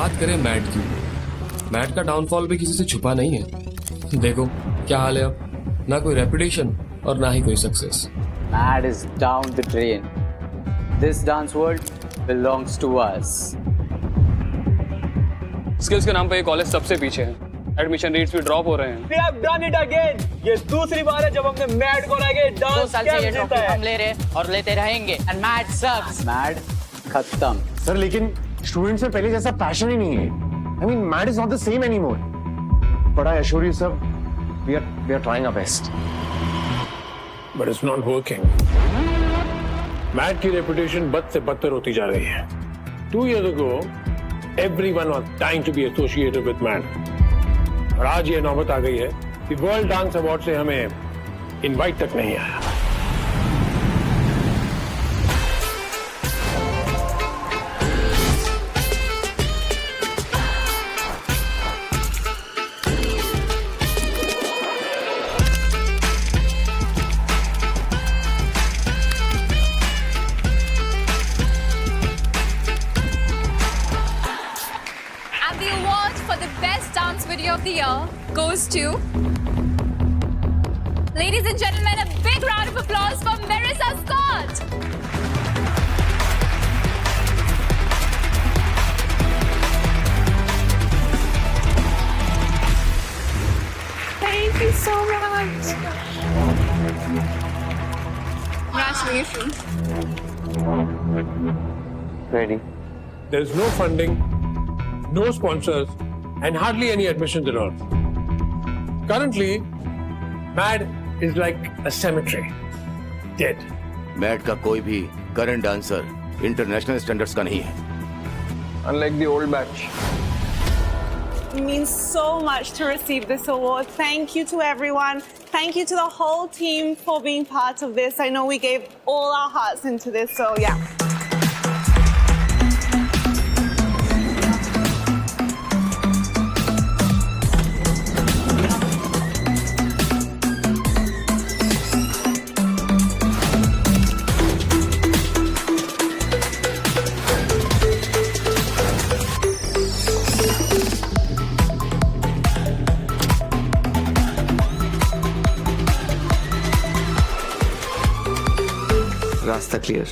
बात करें मैट की, मैट का डाउनफॉल भी किसी से छुपा नहीं है। देखो क्या हाल है अब, ना कोई रेपुटेशन और ना ही कोई success. Mad is down the drain. This dance world belongs to us. Skills के नाम पे ये कॉलेज सबसे पीछे है। एडमिशन रेट्स भी ड्रॉप हो रहे हैं। We have done it again. ये दूसरी बार है जब हमने मैड को लाके 2 डांस साल से ये कैंप जीता ट्रॉफी है। हम ले रहे और लेते रहेंगे एंड मैड सक्स। Mad खत्म। सर लेकिन स्टूडेंट्स में पहले जैसा पैशन ही नहीं है। I mean, MAD is not the same anymore. But I assure you, sir, we are trying our best. But it's not working. Matt की रेपुटेशन बद से बदतर होती जा रही है। 2 years ago, everyone was dying to be associated with Matt. और आज ये नौबत आ गई है कि वर्ल्ड डांस अवार्ड से हमें इनवाइट तक नहीं आया। And the award for the best dance video of the year goes to... Ladies and gentlemen, a big round of applause for Marissa Scott. Thank you so much. Congratulations. Ready? There is no funding, no sponsors, and hardly any admissions at all. Currently, MAD is like a cemetery, dead. Matt का कोई भी current dancer international standards का नहीं है। Unlike the old batch. It means so much to receive this award. Thank you to everyone. Thank you to the whole team for being part of this. I know we gave all our hearts into this, so yeah. रास्ता clear.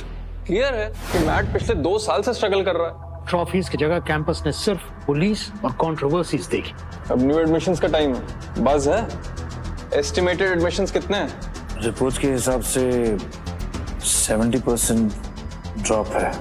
Clear है कि mat पिछले 2 साल से struggle कर रहा है। Trophies की जगह कैंपस ने सिर्फ पुलिस और कंट्रोवर्सीज देखी। अब न्यू एडमिशंस का टाइम है। बस है। एस्टिमेटेड एडमिशंस कितने हैं? रिपोर्ट के हिसाब से 70% ड्रॉप है।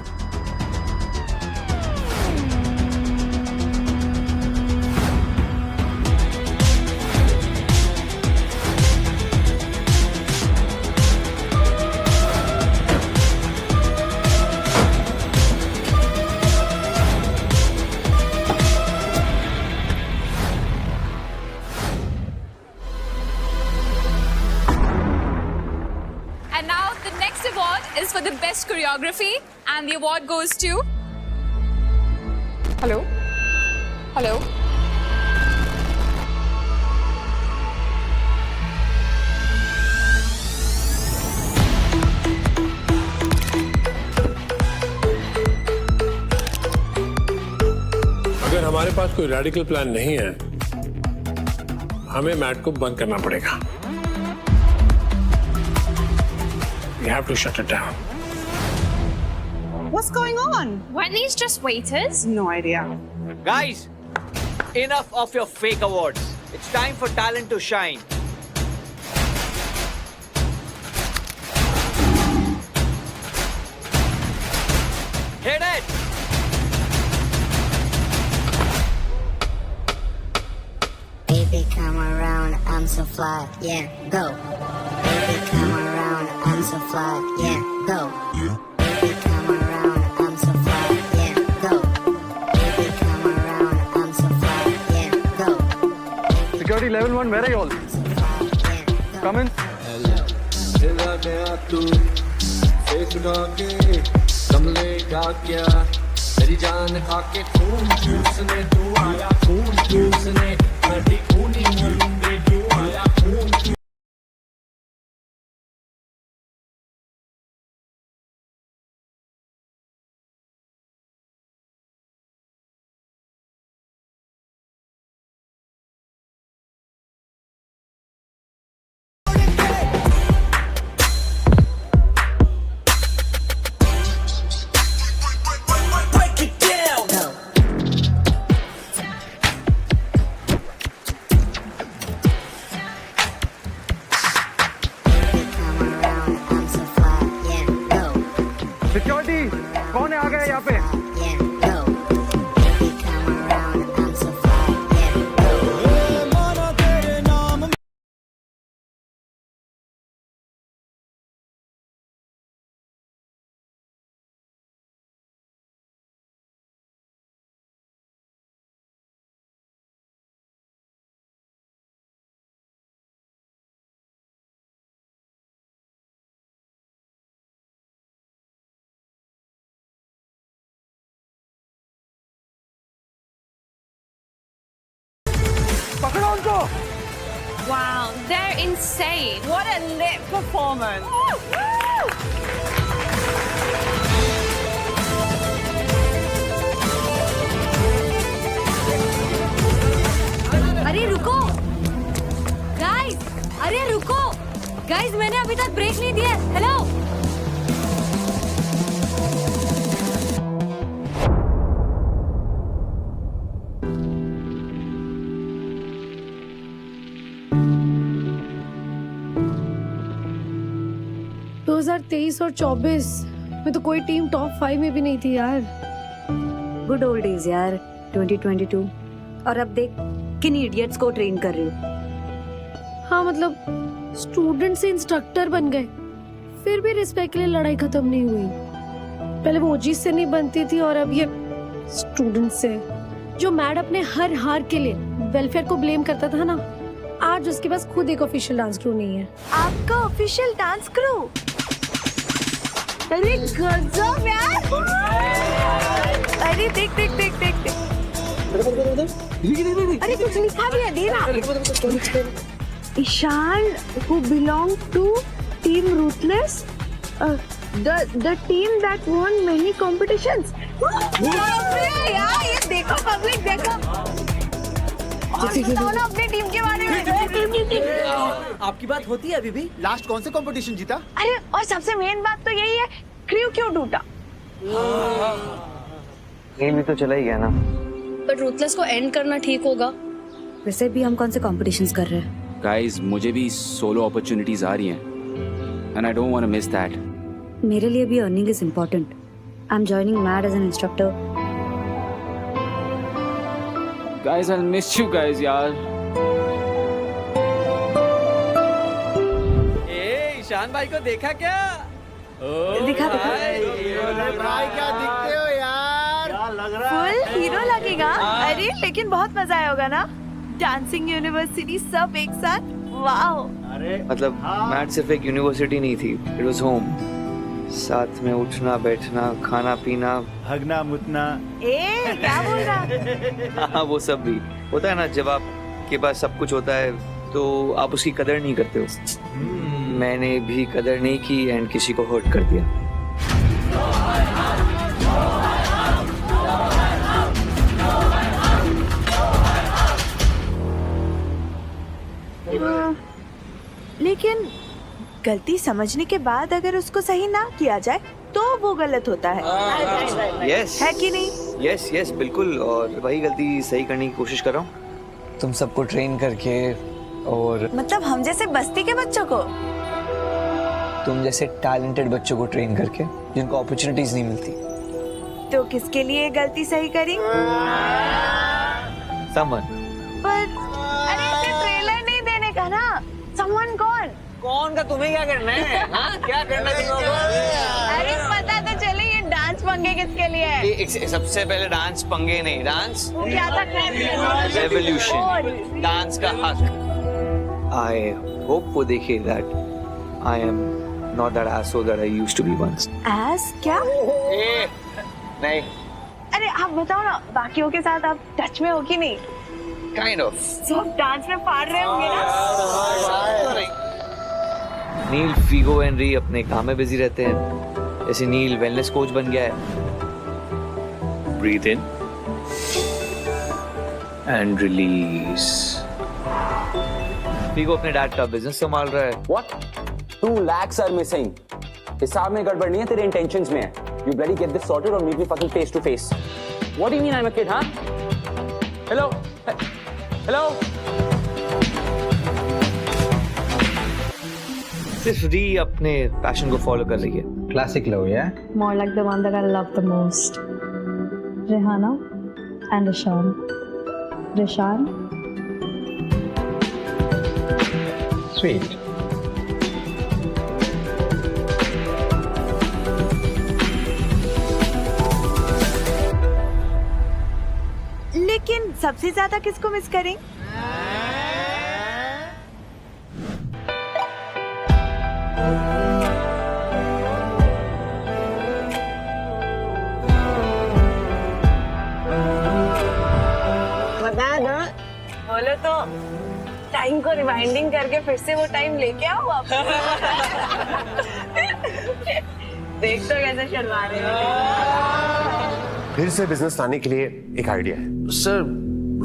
And now the next award is for the best choreography, and the award goes to... Hello? Hello? अगर हमारे पास कोई रेडिकल प्लान नहीं है, हमें मैट को बंद करना पड़ेगा। We have to shut it down. What's going on? Weren't these just waiters? No idea. Guys, enough of your fake awards. It's time for talent to shine. Hit it! Baby, come around, I'm so fly, yeah, go. Baby, come around, I'm so fly, yeah, go. Baby, come around, I'm so fly, yeah, go. Baby, come around, I'm so fly, yeah, go. Security level 1, where are you all? Come in. कमले का क्या तेरी जान खाके खून चूसने तू आया, खून चूसने खूनी मुंडे तू आया, खून सिक्योरिटी कौन है आ गया यहाँ पे? Yeah, go. Baby, come around, I'm so fly. Yeah, go. पकड़ो उनको। Wow, they're insane. What a lit performance. अरे रुको गाइस, अरे रुको गाइस, मैंने अभी तक ब्रेक नहीं दिया। हेलो दो 2023 और 24 में तो कोई टीम टॉप 5 में भी नहीं थी यार। गुड ओल्ड डेज यार, 2022। और अब देख किन इडियट्स को ट्रेन कर रही हूँ। हाँ मतलब स्टूडेंट से इंस्ट्रक्टर बन गए, फिर भी रिस्पेक्ट के लिए लड़ाई खत्म नहीं हुई। पहले वो ओजी से नहीं बनती थी और अब ये स्टूडेंट से। जो मैड अपने हर हार के लिए वेलफेयर को ब्लेम करता था ना, आज उसके पास खुद एक ऑफिशियल डांस क्रू नहीं है। आपका ऑफिशियल डांस क्रू? अरे गजब यार। अरे देख देख देख देख देख। अरे कुछ लिखा भी है, देना। Ishan who belong to team Ruthless, the team that won many competitions. यार ये देखो पब्लिक देखो। बताओ ना अपनी टीम के बारे में। आपकी बात होती है अभी भी? लास्ट कौन से कंपटीशन जीता? अरे और सबसे मेन बात तो यही है, क्रू क्यों टूटा? गेम भी तो चला ही गया ना। पर रूथलेस को एंड करना ठीक होगा। वैसे भी हम कौन से कॉम्पिटिशन्स कर रहे हैं? गाइस, मुझे भी सोलो अपॉर्चुनिटीज आ रही हैं and I don't want to miss that. मेरे लिए भी earning is important. I am joining mad as an instructor. Guys, I miss you guys यार। ए ईशान भाई को देखा क्या? दिखा भाई क्या दिखते हो यार, क्या लग रहा है? फुल हीरो लगेगा। अरे लेकिन बहुत मजा आया होगा ना, डांसिंग यूनिवर्सिटी सब एक साथ। वाओ। मतलब मैट सिर्फ एक यूनिवर्सिटी नहीं थी, इट वाज होम। साथ में उठना बैठना, खाना पीना, हगना मुतना। ए क्या बोल रहा? हाँ वो सब भी होता है ना। जब आपके पास सब कुछ होता है तो आप उसकी कदर नहीं करते हो। मैंने भी कदर नहीं की एंड किसी को हर्ट कर दिया। लेकिन गलती समझने के बाद अगर उसको सही ना किया जाए तो वो गलत होता है। यस है कि नहीं? यस यस बिल्कुल। और वही गलती सही करने की कोशिश कर रहा हूँ। तुम सबको ट्रेन करके, और मतलब हम जैसे बस्ती के बच्चों को? तुम जैसे टैलेंटेड बच्चों को ट्रेन करके जिनको अपॉर्चुनिटीज नहीं मिलती। तो किसके लिए गलती सही करी? समन। पर अरे इसे ट्रेलर नहीं देने का ना। समन कौन? कौन का तुम्हें क्या करना है? हाँ क्या करना है तुम लोगों को? अरे पता तो चले ये डांस पंगे किसके लिए है? सबसे पहले डांस पंगे नहीं, डांस क्या था? रेवोल्यूशन, डांस का हक। आई होप वो देखे that I am not that asshole that I used to be once. S क्या? नहीं। अरे आप बताओ ना, बाकियों के साथ आप टच में हो कि नहीं? Kind of. सब डांस में फाड़ रहे होंगे ना? नील फीगो हेनरी अपने काम में बिजी रहते हैं। जैसे नील वेलनेस कोच बन गया है। Breathe in and release. Figo अपने डैड का बिजनेस संभाल रहा है। What? 2 lakhs are missing. हिसाब में गड़बड़ नहीं है, तेरे इंटेंशंस में है। You bloody get this sorted or meet me fucking face to face. What do you mean I'm a kid, huh? Hello? Hello? सिर्फ री अपने पैशन को फॉलो कर रही है. Classic love, yeah? More like the one that I love the most. Rihanna and Rishan. Rishan. Sweet. लेकिन सबसे ज्यादा किसको मिस करें? बता दो, बोलो तो टाइम को रिवाइंडिंग करके फिर से वो टाइम लेके आओ वापस. देख तो कैसे शर्मा रहे हो. फिर से बिजनेस लाने के लिए एक आइडिया है. सर,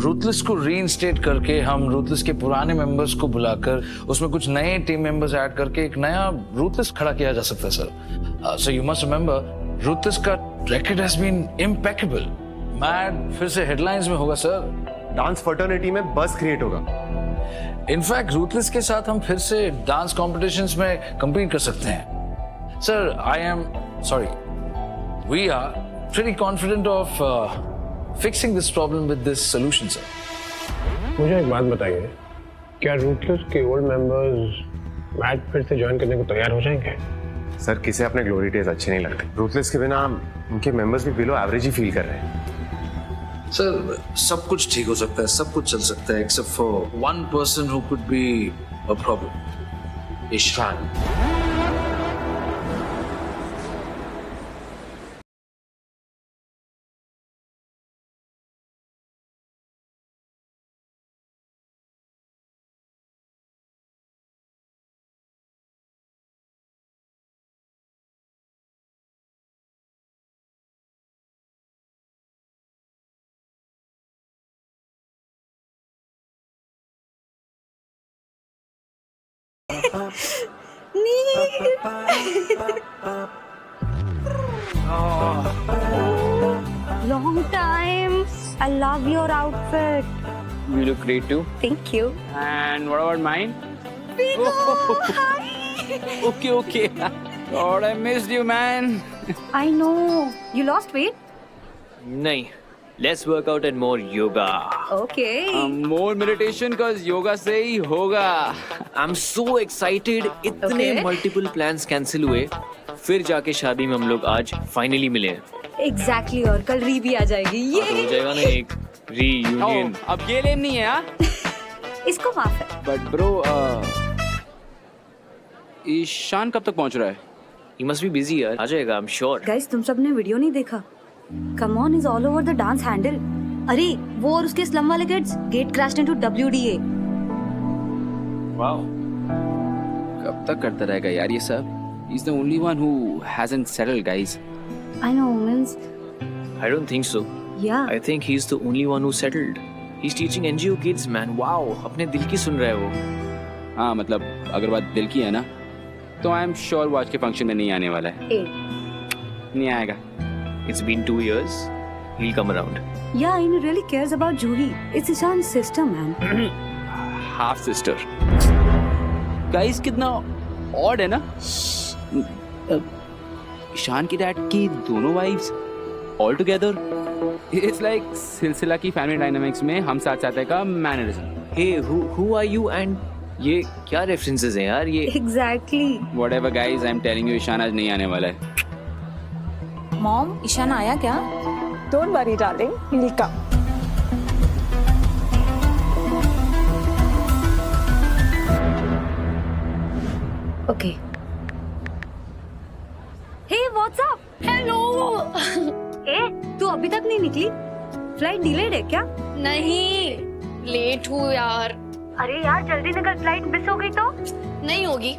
रूथलेस को रीइंस्टेट करके हम रूथलेस के पुराने मेंबर्स को बुलाकर उसमें कुछ नए टीम मेंबर्स ऐड करके एक नया रूथलेस खड़ा किया जा सकता है sir. So you must remember, ruthless का record has been impeccable. Mad फिर से हेडलाइंस में होगा सर. डांस फर्टर्निटी में बस क्रिएट होगा. इनफैक्ट रूथलेस के साथ हम फिर से डांस कॉम्पिटिशंस में compete कर सकते हैं. Sir, we are pretty confident of fixing this problem with this solution, sir. मुझे एक बात बताइए, क्या रूथलेस के ओल्ड मेंबर्स मैट फिर से ज्वाइन करने को तैयार हो जाएंगे? सर, किसे अपने ग्लोरी डेज अच्छे नहीं लगते. रूथलेस के बिना उनके मेंबर्स भी बिलो एवरेज ही फील कर रहे हैं. सर, सब कुछ ठीक हो सकता है, सब कुछ चल सकता है except for one person who could be a problem. Ishan. Long time. I love your outfit. You look great too. Thank you. And what about mine? Vigo, hi. Okay. God, I missed you, man. I know. You lost weight? नहीं. Let's work out and more yoga. Okay. More meditation cause yoga से ही होगा. I'm so excited. इतने Okay. multiple plans cancel हुए. फिर जाके शादी में हम लोग आज finally मिले. Exactly. और कल री भी आ जाएगी. ये हो जाएगा ना एक reunion. अब ये लेम नहीं है हाँ? इसको माफ है. But bro, ईशान कब तक पहुंच रहा है? He must be busy यार. आ जाएगा I'm sure. Guys, तुम सबने वीडियो नहीं देखा? Come on, is all over the dance handle. अरे वो और उसके स्लम वाले kids get crashed into WDA. Wow. कब तक करता रहेगा यार ये सब? He's the only one who hasn't settled, guys. I know, means. I don't think so. Yeah. I think he's the only one who settled. He's teaching NGO kids, man. Wow. अपने दिल की सुन रहा है वो. हाँ मतलब अगर बात दिल की है ना, तो I am sure वो आज के फंक्शन में नहीं आने वाला है. नहीं आएगा. It's been 2 years. He'll come around. Yeah, and he really cares about Juhi. It's Ishan's sister, man. Half sister. Guys, कितना odd है ना? ईशान की डैड की दोनों wives all together. It's like सिलसिला की फैमिली डायनामिक्स में हम साथ साथ का mannerism. Hey, who are you and ये क्या references हैं यार ये? Exactly. Whatever guys, I'm telling you, Ishan आज नहीं आने वाला है. मॉम, ईशान आया क्या? Don't worry, darling. He'll come. Okay. Hey, what's up? Hello. तू अभी तक नहीं निकली? फ्लाइट डिलेड है क्या? नहीं, लेट हूँ यार. अरे यार जल्दी निकल, फ्लाइट मिस हो गई तो? नहीं होगी.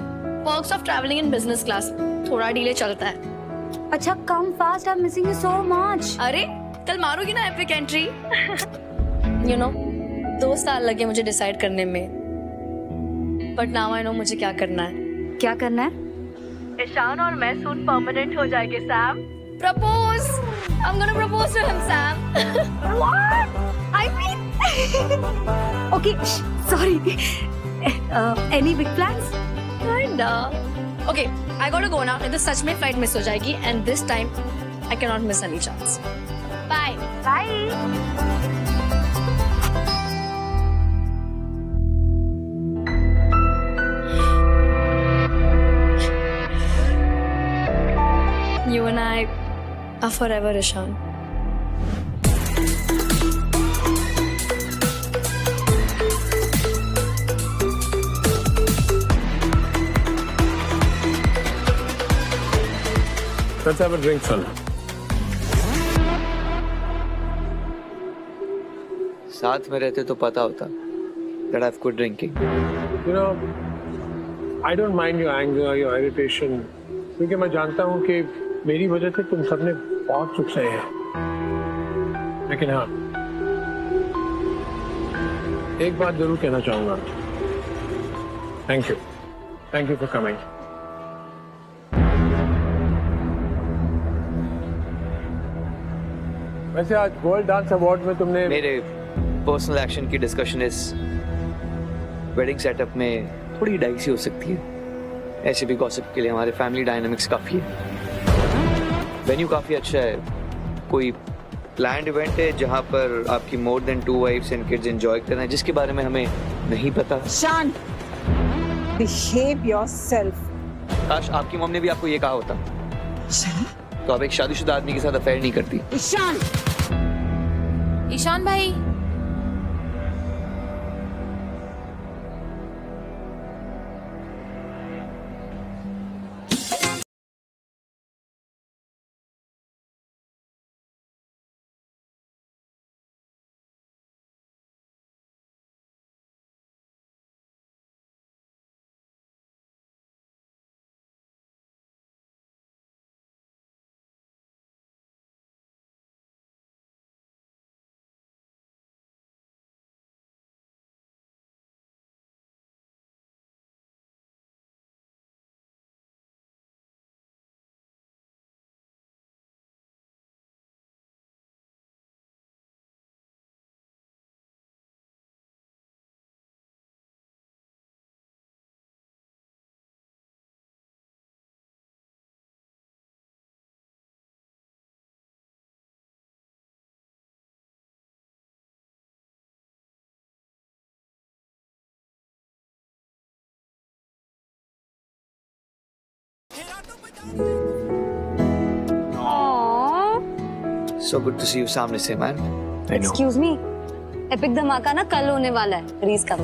Perks of traveling in business class. थोड़ा डिले चलता है. अच्छा, come fast. I'm missing you so much. अरे कल मारोगी ना एपिक एंट्री. You know, 2 साल लगे मुझे डिसाइड करने में. But now I know मुझे क्या करना है. क्या करना है? ईशान और मैं सून परमानेंट हो जाएंगे, Sam. Propose. I'm gonna propose to him, Sam. What? I mean. Okay, sorry. Any big plans? Kinda. Okay, I gotta go now. नहीं तो सच में फ्लाइट मिस हो जाएगी and this time I cannot miss any chance. Bye. Bye. You and I are forever, Ishan. Let's have a drink, son. साथ में रहते तो पता होता that I've quit drinking. You know, I don't mind your anger, your irritation, क्योंकि मैं जानता हूँ कि मेरी वजह से तुम सबने बहुत सुख सहे हैं। लेकिन हाँ, एक बात जरूर कहना चाहूंगा। Thank you for coming. वैसे आज वर्ल्ड डांस अवार्ड में तुमने मेरे पर्सनल एक्शन की डिस्कशन इस वेडिंग सेटअप में थोड़ी डाइसी हो सकती है। ऐसे भी गॉसिप के लिए हमारे फैमिली डायनामिक्स काफी है। वेन्यू काफी अच्छा है। कोई प्लान्ड इवेंट है जहां पर आपकी more than 2 wives and kids enjoy करना है, जिसके बारे में हमें नहीं पता। शांत, बिहेव योरसेल्फ। काश आपकी मम्मी ने भी आपको ये कहा होता तो आप एक शादीशुदा आदमी के साथ अफेयर नहीं करती। ईशान भाई, So good to see you सामने से, man. I know. Excuse me, epic धमाका ना कल होने वाला है, रीज का।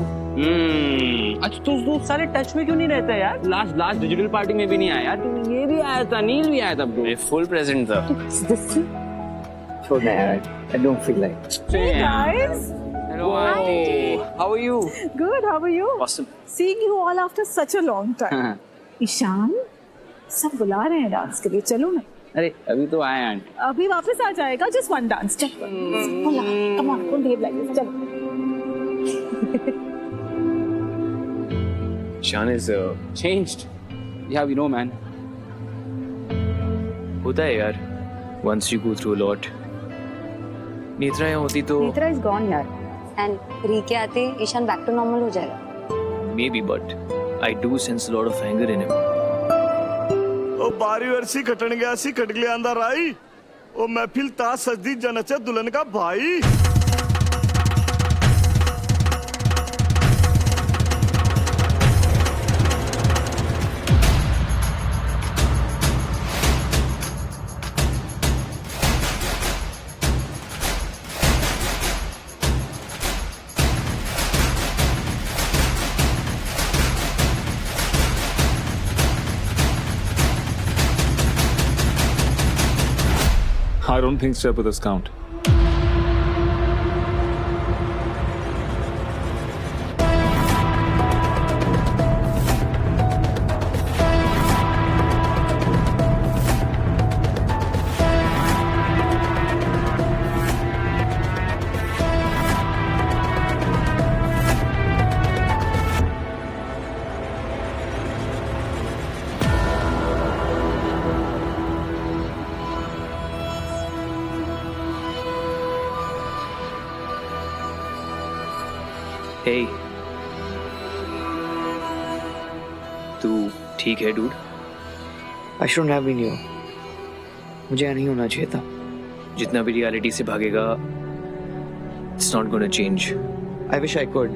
अच्छा तो दोस्त सारे टच में क्यों नहीं रहता यार? लास्ट डिजिटल पार्टी में भी नहीं आया यार। ये भी आया था, नील भी आया था ब्रो। ये फुल प्रेजेंट था। छोड़ना यार, I don't feel like. Hey guys. Hello. How are you? Good, how are you? Awesome. Seeing you all after such a long time. Ishan, सब बुला रहे हैं डांस के लिए, चलो ना। अरे अभी तो आए आंटी। अभी वापस आ जाएगा, just one dance. चल, come on, don't behave like this. चल। Ishan is changed. Yeah, we know, man. होता है यार, once you go through a lot. Netra यहाँ होती तो नेत्रा is gone यार, and री के आते ईशान back to normal हो जाएगा। maybe, but I do sense a lot of anger in him. ओ बारी वर्षी खटन गया सी खट गया अंदर आई ओ महफिल ता सजदी जनचे दुल्हन का भाई। I don't think step with us count. Hey, तू ठीक है dude. I shouldn't have been here. मुझे यहाँ नहीं होना चाहिए था. जितना भी रियलिटी से भागेगा, it's not gonna change. I wish I could.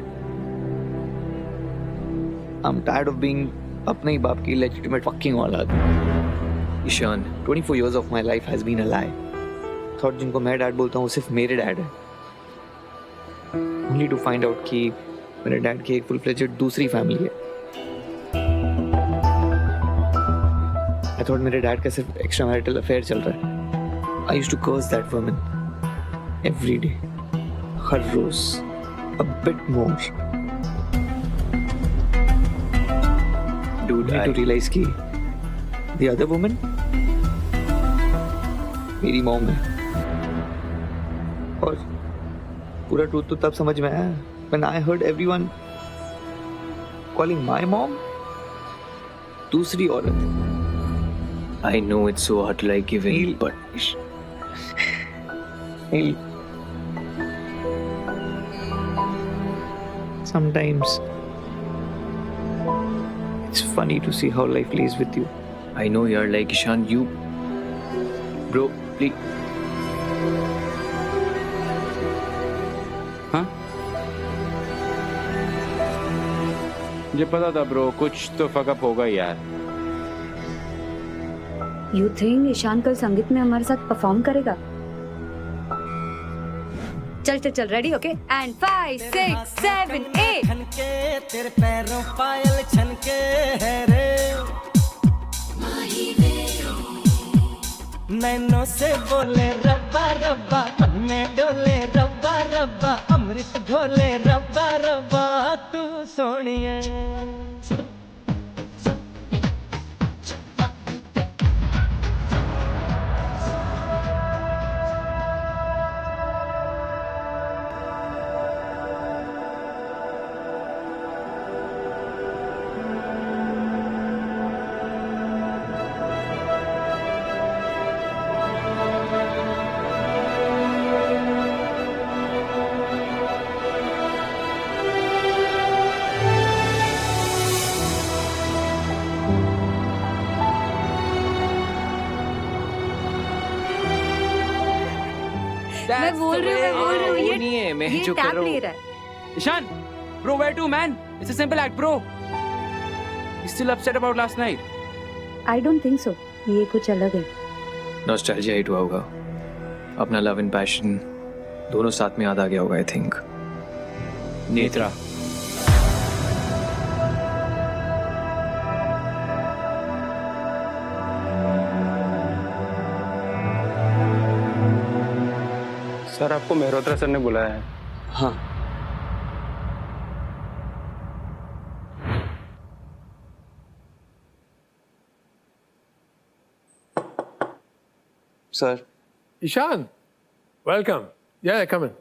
I'm tired of being अपने ही बाप की legitimate fucking औलाद. Ishan, 24 years of my life has been a lie. Thought जिनको मैं डैड बोलता हूँ वो सिर्फ मेरे डैड है. Only to find out कि मेरे डैड की एक full-fledged दूसरी फैमिली है. I thought मेरे डैड का सिर्फ extramarital affair चल रहा है. I used to curse that woman every day. हर रोज a bit more. Dude, I need to realize कि the other woman मेरी मॉम है. और पूरा ट्रूथ तो तब समझ में आया when I heard everyone calling my mom दूसरी औरत. I know it's so hard to like giving, but sometimes it's funny to see how life plays with you. I know you're like Ishan, you bro, please. हाँ? मुझे पता था bro, कुछ तो fuck up होगा यार. यू थिंक ईशान कल संगीत में हमारे साथ परफॉर्म करेगा? चल चल चल, रेडी? Okay, and 5 6 7 8. छनके तेरे पैरों पायल छनके है रे नैनों से बोले रब्बा रब्बा, मन में डोले रब्बा रब्बा, अमृत घोले रब्बा रब्बा, तू सोनिए. मैं बोल रही हूँ वो नहीं है, मैं ये जो कर टैब रहा ले हूँ. रहा है. Ishaan, bro, where to, man? It's a simple act, bro. He's still upset about last night. I don't think so. ये कुछ अलग है. नॉस्टैल्जिया हिट हुआ होगा. अपना लव एंड पैशन दोनों साथ में याद आ गया होगा. I think. नेत्रा. सर, आपको मेहरोत्रा सर ने बुलाया है. हाँ. Sir. Ishan, welcome. Yeah, come in.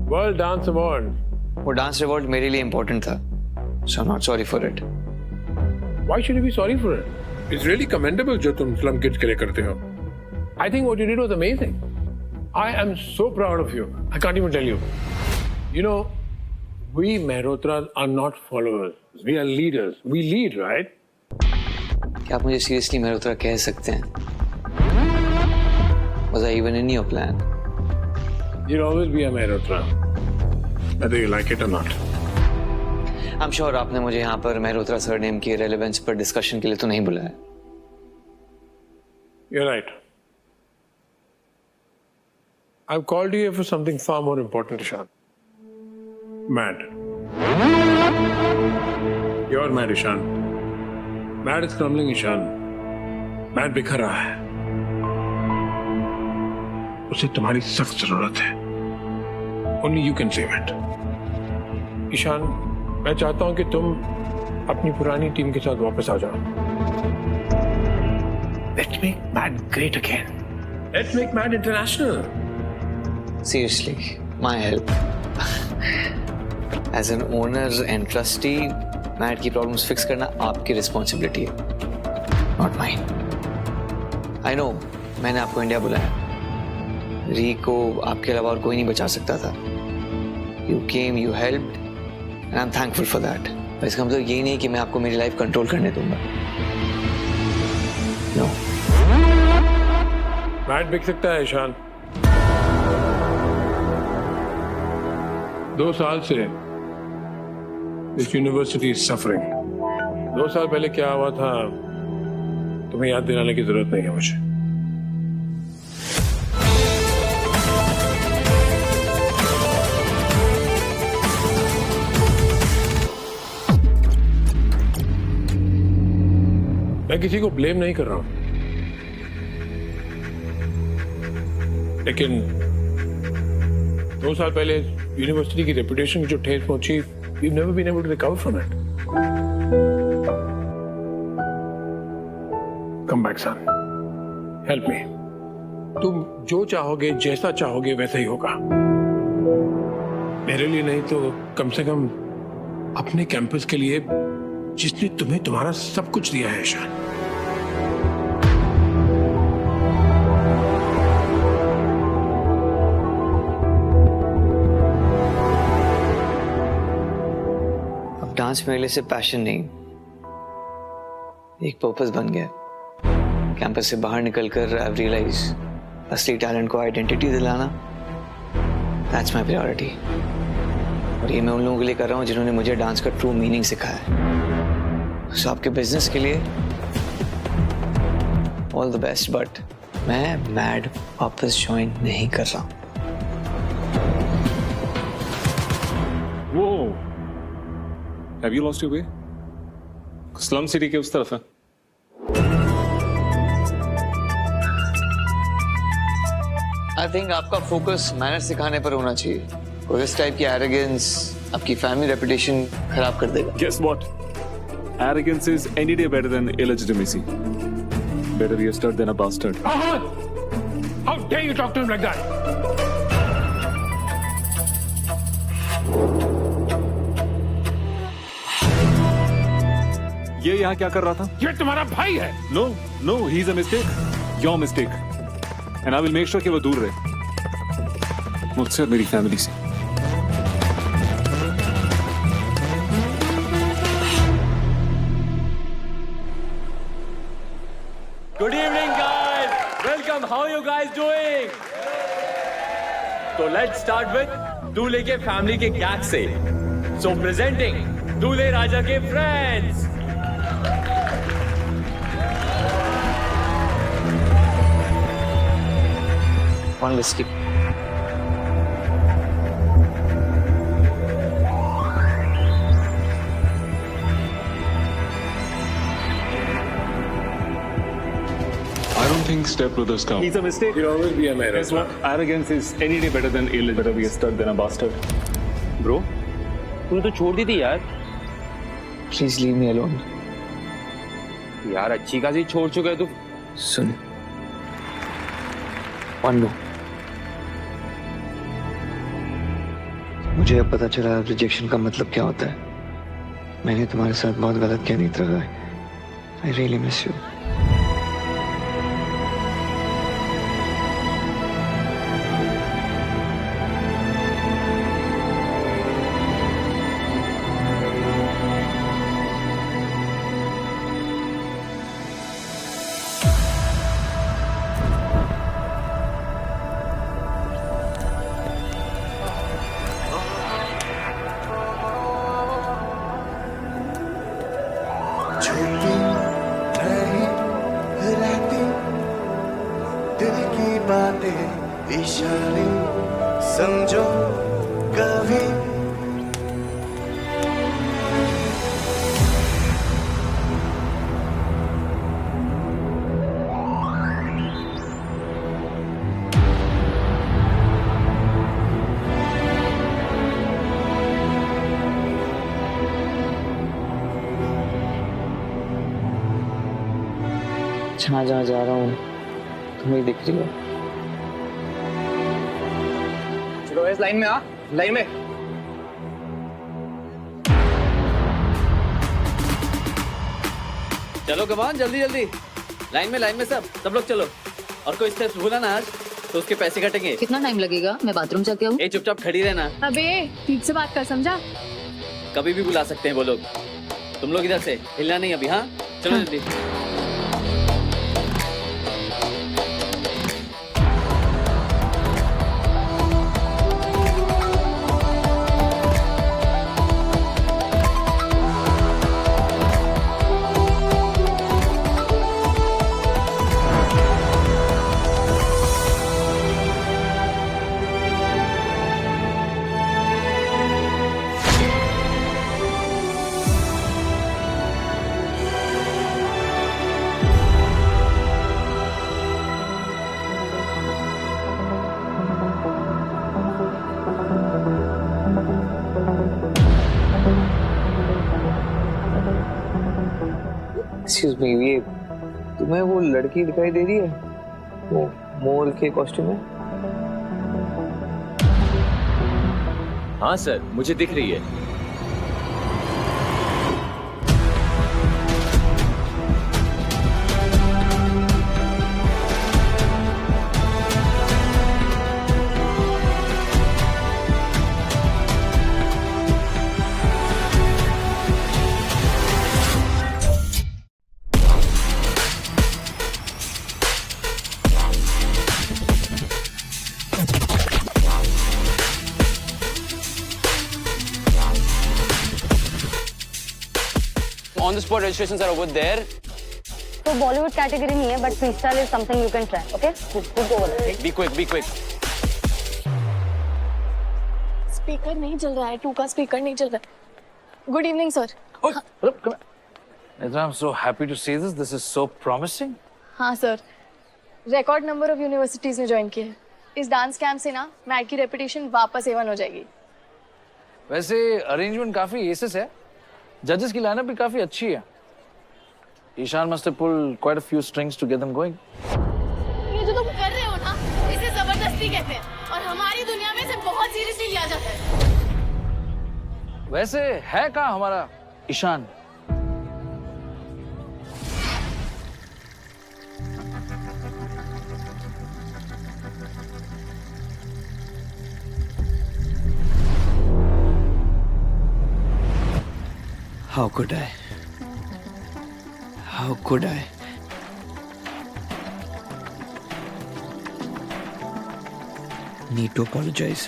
World Dance Award. वो डांस रिवॉर्ड मेरे लिए इम्पोर्टेंट था. So I'm not sorry for it. Why should you be sorry for it? It's really commendable जो तुम slum kids के लिए करते हो. I think what you did was amazing. I am so proud of you. I can't even tell you. You know, we Mehrotras are not followers. We are leaders. We lead, right? क्या आप मुझे seriously Mehrotra कह सकते हैं? Was I even in your plan? You'll always be a Mehrotra, whether you like it or not. I'm sure आपने मुझे यहाँ पर मेहरोत्रा सरनेम की रेलेवेंस पर डिस्कशन के लिए तो नहीं बुलाया. You're right. I've called you here for something far more important, Ishan. Mad. You're mad, Ishan. Mad is crumbling, Ishan. Mad बिखर रहा है. उसे तुम्हारी सख्त जरूरत है. Only you can save it. Ishan, मैं चाहता हूं कि तुम अपनी पुरानी टीम के साथ वापस आ जाओ. Let's make Mad great again. Let's make Mad international. Seriously, my help. As an owner and trustee, Mad की problems fix करना आपकी responsibility है, not mine. I know, मैंने आपको इंडिया बुलाया. री को आपके अलावा और कोई नहीं बचा सकता था. You came, you helped, And I'm thankful for that. पर इसका मतलब ये नहीं कि मैं आपको मेरी लाइफ कंट्रोल करने दूंगा. No. मैट बिक सकता है ईशान. 2 साल से दिस यूनिवर्सिटी इज सफरिंग. 2 साल पहले क्या हुआ था तुम्हें याद दिलाने की जरूरत नहीं है मुझे. मैं किसी को ब्लेम नहीं कर रहा हूं, लेकिन 2 साल पहले यूनिवर्सिटी की रेपुटेशन की जो ठेस पहुंची, we've never been able to recover from it. Come back, son. Help me. तुम जो चाहोगे, जैसा चाहोगे, वैसा ही होगा. मेरे लिए नहीं तो कम से कम अपने कैंपस के लिए, जिसने तुम्हें तुम्हारा सब कुछ दिया है ईशान. डांस मेरे लिए सिर्फ पैशन नहीं, एक पर्पस बन गया. कैंपस से बाहर निकलकर आई रियलाइज असली टैलेंट को आइडेंटिटी दिलाना, दैट्स माय प्रायोरिटी. और ये मैं उन लोगों के लिए कर रहा हूँ जिन्होंने मुझे डांस का ट्रू मीनिंग सिखाया है. सो आपके बिजनेस के लिए ऑल द बेस्ट, बट मैं मैड वापस ज्वाइन नहीं कर रहा हूँ. वो Have you lost your way? Slum city के उस तरफ है. आई थिंक आपका फोकस मैनर सिखाने पर होना चाहिए. और इस टाइप की एरोगेंस आपकी फैमिली रेपुटेशन खराब कर देगा. Guess what? Arrogance is any day better than illegitimacy. Better be a stud than a bastard. How dare you talk to him like that? ये यहाँ क्या कर रहा था? ये तुम्हारा भाई है. No, no, he's a mistake. Your mistake. And I will make sure कि वो दूर रहे. मुझसे और मेरी फैमिली से. Good evening, guys. Welcome. How are you guys doing? So let's start with दूल्हे के फैमिली के गैग से. So presenting दूल्हे राजा के friends. One whiskey. I don't think stepbrothers count. He's a mistake. You'll always be a man. Guess what? Arrogance is any day better than illegitimate. Better be a stud than a bastard. Bro तूने तो छोड़ दी थी यार. Please leave me alone. यार अच्छी खासी छोड़ चुका है तू. सुन, वन लो. मुझे अब पता चला रिजेक्शन का मतलब क्या होता है. मैंने तुम्हारे साथ बहुत गलत किया नीत रहा है. I really miss you. छुपी नहीं रहती दिल की बातें इशारे समझो कभी. जहाँ जहाँ जा रहा हूँ तुम्हें दिख रही हो. चलो इस लाइन में आ. लाइन में. चलो कमान जल्दी जल्दी. लाइन में सब लोग चलो. और कोई स्टेप्स भूला ना आज तो उसके पैसे कटेंगे. कितना टाइम लगेगा? मैं बाथरूम जाके आऊँ. चुपचाप खड़ी रहना. अबे ठीक से बात कर, समझा? कभी भी बुला सकते हैं वो लोग। तुम लोग इधर से हिलना नहीं अभी, हाँ? चलो जल्दी। एक्सक्यूज मी, ये तुम्हें वो लड़की दिखाई दे रही है वो मोर के कॉस्ट्यूम में? हाँ सर, मुझे दिख रही है। On the spot registrations are over there. तो बॉलीवुड कैटेगरी नहीं है, but freestyle is something you can try. Okay, go over. Be quick, be quick. Speaker नहीं चल रहा है, 2 का स्पीकर नहीं चल रहा है. Good evening sir. I'm so happy to see this. This is so promising. हाँ sir, record number of universities में ज्वाइन किए. इस डांस कैंप से ना मैट की रेपुटेशन वापस A1 हो जाएगी. वैसे अरेंजमेंट काफी एसेस है. जजेस की लाइनअप भी काफी अच्छी है. Ishan must have pulled quite a few strings to get them going. ये जो तुम कर रहे हो ना, इसे जबरदस्ती कहते हैं और हमारी दुनिया में इसे बहुत सीरियसली लिया जाता है. वैसे है कहाँ हमारा Ishan? How could I? How could I? Need to apologize.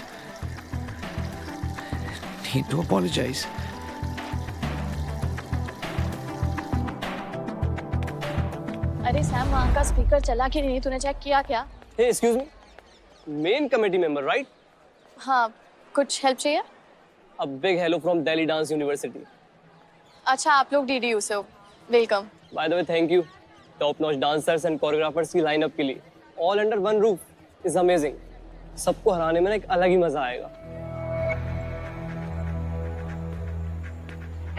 Need to apologize. अरे सैम, वहाँ का स्पीकर चला कि नहीं, तूने चेक किया क्या? Hey, excuse me. Main committee member, right? हाँ, कुछ हेल्प चाहिए? A big hello from Delhi Dance University. अच्छा, आप लोग DDU से हो. Welcome. By the way, thank you. Top-notch dancers and choreographers की lineup के लिए. All under one roof is amazing. सबको हराने में ना एक अलग ही मजा आएगा.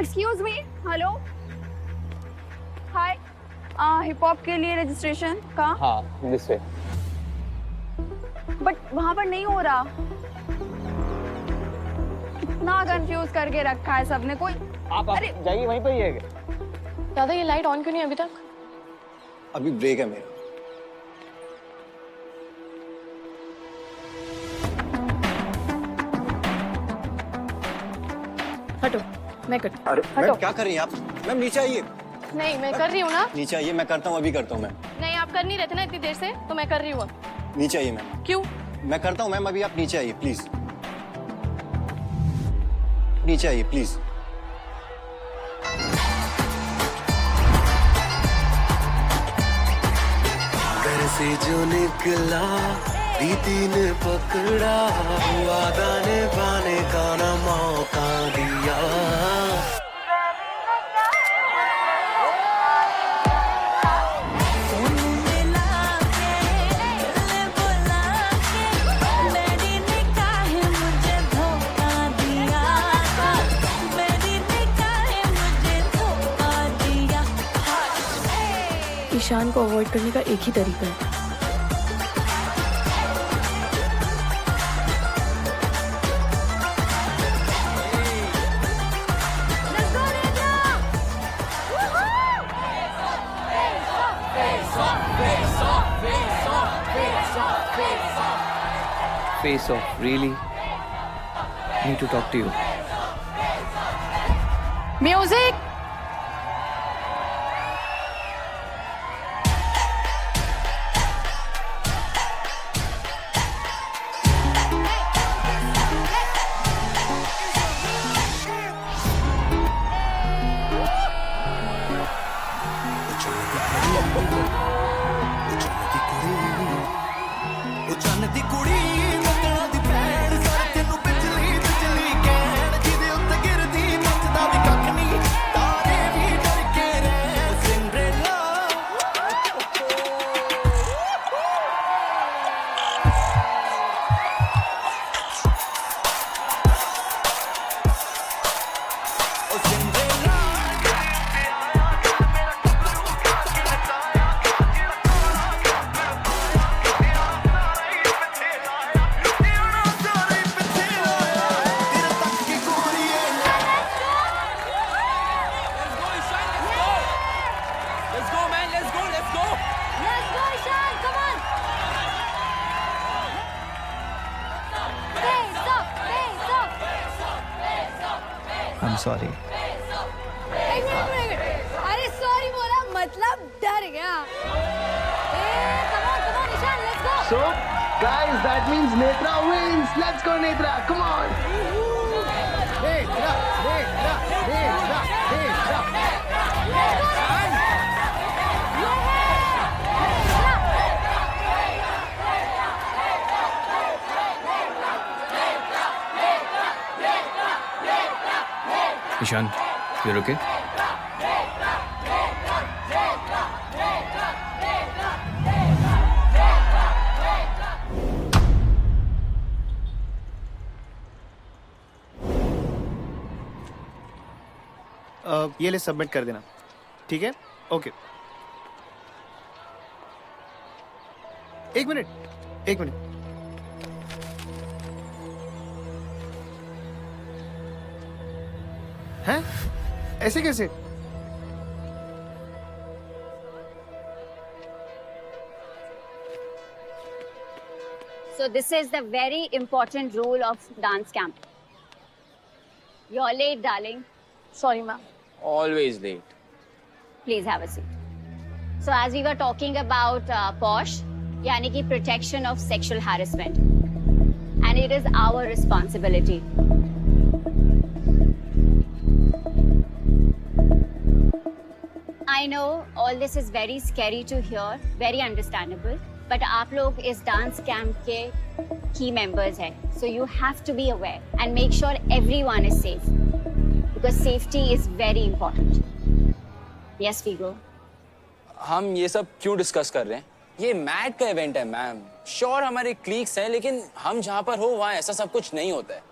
Excuse me, hello. Hi. Hip hop के लिए रजिस्ट्रेशन कहाँ? हाँ, this way. बट वहाँ पर नहीं हो रहा. कितना कंफ्यूज करके रखा है सबने. कोई आप जाइए, वहीं पर ही है. दादा, ये लाइट ऑन क्यों नहीं अभी तक? अभी ब्रेक है मेरा. हटो, मैं करती हूँ. अरे मैम, क्या कर रही हैं आप? मैम नीचे आइए. नहीं, मैं कर रही हूँ ना. नीचे आइए, मैं करता हूँ, अभी करता हूँ मैम. नहीं, आप कर नहीं रहते ना इतनी देर से, तो मैं कर रही हूँ. नीचे आइए मैम. क्यों? मैं करता हूँ मैम, अभी आप नीचे आइए प्लीज. नीचे आइए प्लीज. घर से जो निकला दीदी ने पकड़ा, वादा ने पाने का ना मौका दिया. ईशान को अवॉइड करने का एक ही तरीका है. Face off, really? Need to talk to you. Music. I'm sorry. अरे सॉरी बोला मतलब डर गया। Come on, Ishan, let's go. So, guys, that means Netra wins. Let's go, Netra. Come on. Netra. Ishan, you're okay? ये ले submit कर देना, ठीक है? ओके। एक मिनट। हैं? ऐसे कैसे? So this is the very important rule of dance camp. You're late, darling. Sorry, ma'am. Always late. Please have a seat. So as we were talking about POSH, यानी कि protection of sexual harassment, and it is our responsibility. I know all this is very scary to hear, very understandable, but आप लोग इस dance camp के key members हैं, so you have to be aware and make sure everyone is safe, because safety is very important. Yes, Figo. हम ये सब क्यों discuss कर रहे हैं? ये मैट का इवेंट है मैम। श्योर हमारे क्लीक्स हैं, लेकिन हम जहाँ पर हो वहाँ ऐसा सब कुछ नहीं होता है।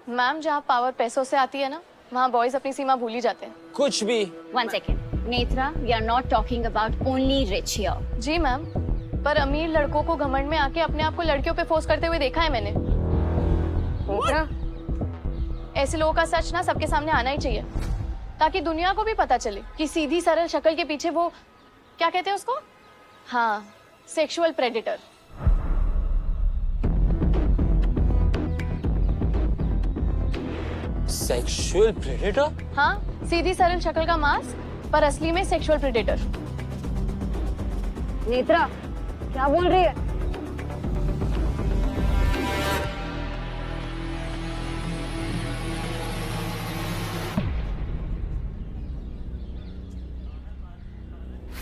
मैम, जहाँ पावर पैसों से आती है ना, वहाँ बॉयज अपनी सीमा भूल ही जाते हैं। कुछ भी। One second. Netra, we are not talking about only rich here. जी मैम, पर अमीर लड़कों को घमंड में आके अपने आप को लड़कियों पे फोर्स करते हुए देखा है मैंने। ऐसे लोगों का सच ना सबके सामने आना ही चाहिए, ताकि दुनिया को भी पता चले कि सीधी सरल शक्ल के पीछे वो क्या कहते हैं उसको? हाँ, सेक्सुअल प्रेडेटर। Sexual predator? हाँ, सीधी सरल शक्ल का मास्क, पर असली में सेक्सुअल प्रेडेटर। नेत्रा, क्या बोल रही है?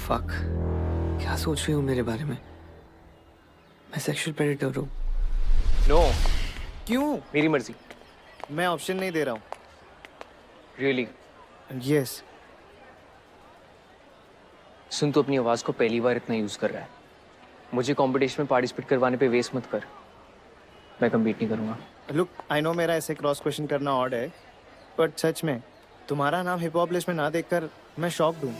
फक, क्या सोच रही हूँ मेरे बारे में? मैं सेक्सुअल प्रेडेटर हूँ। नो। क्यों? मेरी मर्जी। मैं ऑप्शन नहीं दे रहा हूँ। रियली? यस। सुन, तू अपनी आवाज को पहली बार इतना यूज कर रहा है। मुझे कंपटीशन में पार्टिसिपेट करवाने पे वेस्ट मत कर। मैं कम्पीट नहीं करूंगा। लुक, आई नो मेरा ऐसे क्रॉस क्वेश्चन करना ऑड है, बट सच में तुम्हारा नाम हिप हॉप लिस्ट में ना देखकर मैं शॉक्ड हूँ।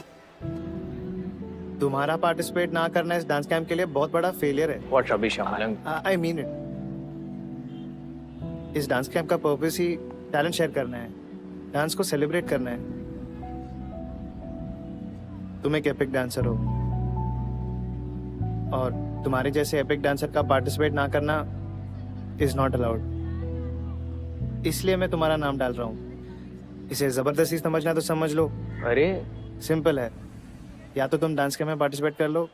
तुम्हारा पार्टिसिपेट ना करना इस डांस कैंप के लिए बहुत बड़ा फेलियर है। व्हाट रबिश अमलंग। I mean it. इस डांस कैंप का पर्पस ही टैलेंट शेयर करना है, डांस को सेलिब्रेट करना है। तुम एक एपिक डांसर हो, और तुम्हारे जैसे एपिक डांसर का पार्टिसिपेट ना करना इज नॉट अलाउड। इसलिए मैं तुम्हारा नाम डाल रहा हूँ इसे जबरदस्ती समझना है तो समझ लो। अरे सिंपल है, या तो तुम डांस कैंप में पार्टिसिपेट कर लो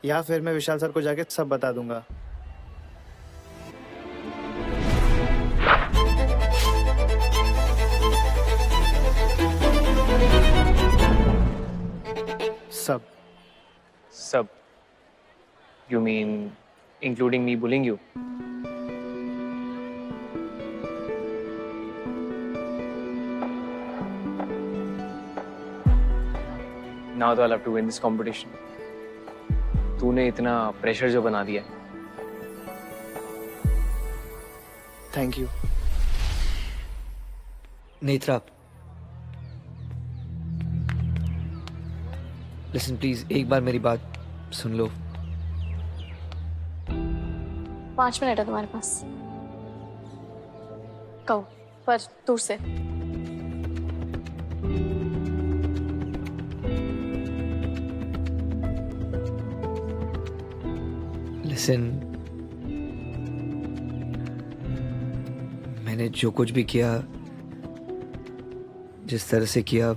या फिर मैं विशाल सर को जाके सब बता दूंगा। सब you mean including me bullying you? Now तो I'll have to win this competition. तूने इतना प्रेशर जो बना दिया। Thank you. Netra, listen please, एक बार मेरी बात सुन लो। 5 मिनट है तुम्हारे पास, कहो पर दूर से। लिसन, मैंने जो कुछ भी किया, जिस तरह से किया,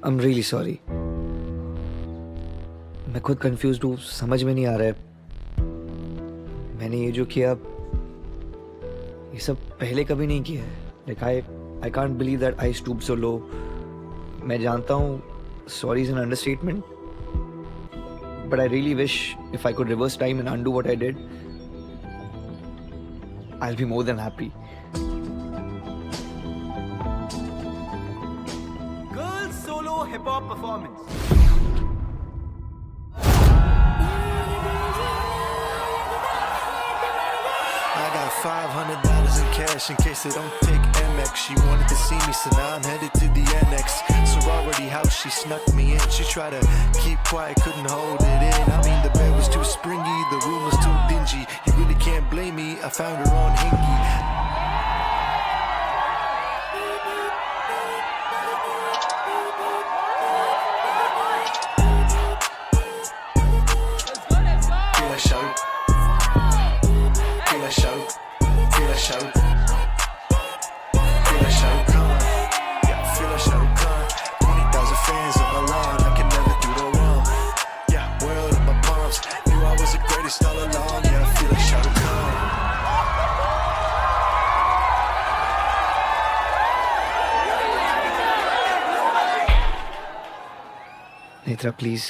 I'm really sorry. मैं खुद कंफ्यूज्ड हूँ, समझ में नहीं आ रहा है। मैंने ये जो किया, ये सब पहले कभी नहीं किया है। Like I can't believe that I stooped so low. मैं जानता हूँ sorry is an understatement, but I really wish if I could reverse time and undo what I did, I'll be more than happy. Hip hop performance. I got $500 in cash in case they don't take MX. She wanted to see me, so now I'm headed to the NX. Sorority house, she snuck me in. She tried to keep quiet, couldn't hold it in. I mean, the bed was too springy, the room was too dingy. You really can't blame me, I found her on Hinky. Netra, please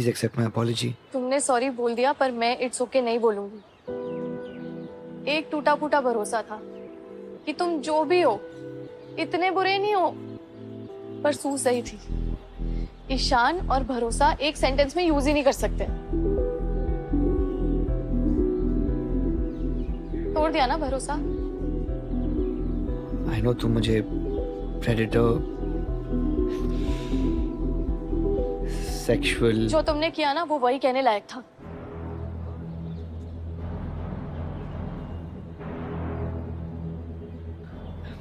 accept my apology. तुमने sorry बोल दिया, पर मैं it's okay नहीं बोलूंगी। एक टूटा फूटा भरोसा था कि तुम जो भी हो इतने बुरे नहीं हो, पर सू सही थी। ईशान और भरोसा एक सेंटेंस में यूज ही नहीं कर सकते। तोड़ दिया ना भरोसा। आई नो तुम मुझे प्रेडेटर, सेक्सुअल, जो तुमने किया ना वो वही कहने लायक था।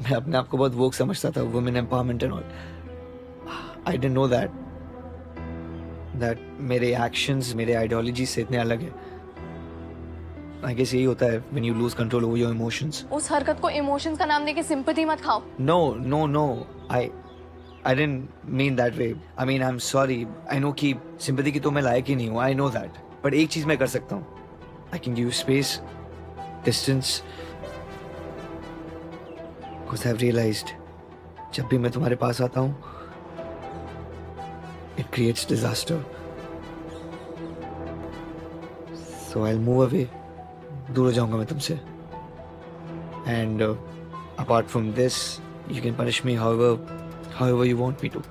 मैं अपने आप को बहुत वोक समझता था, women empowerment and all. I didn't know that मेरे एक्शंस मेरे आइडियोलॉजी से इतने अलग है। आई गेस यही होता है when you lose control over your emotions. उस हरकत को इमोशंस का नाम देके सिंपैथी मत खाओ। No, I didn't mean that way. I mean, I'm sorry. I know कि sympathy की तो मैं लायक ही नहीं हूँ. I know that. But एक चीज मैं कर सकता हूँ. I can give you space, distance. Because I've realized, जब भी मैं तुम्हारे पास आता हूँ, it creates disaster. So I'll move away. दूर हो जाऊँगा मैं तुमसे. And apart from this, you can punish me however you want me to.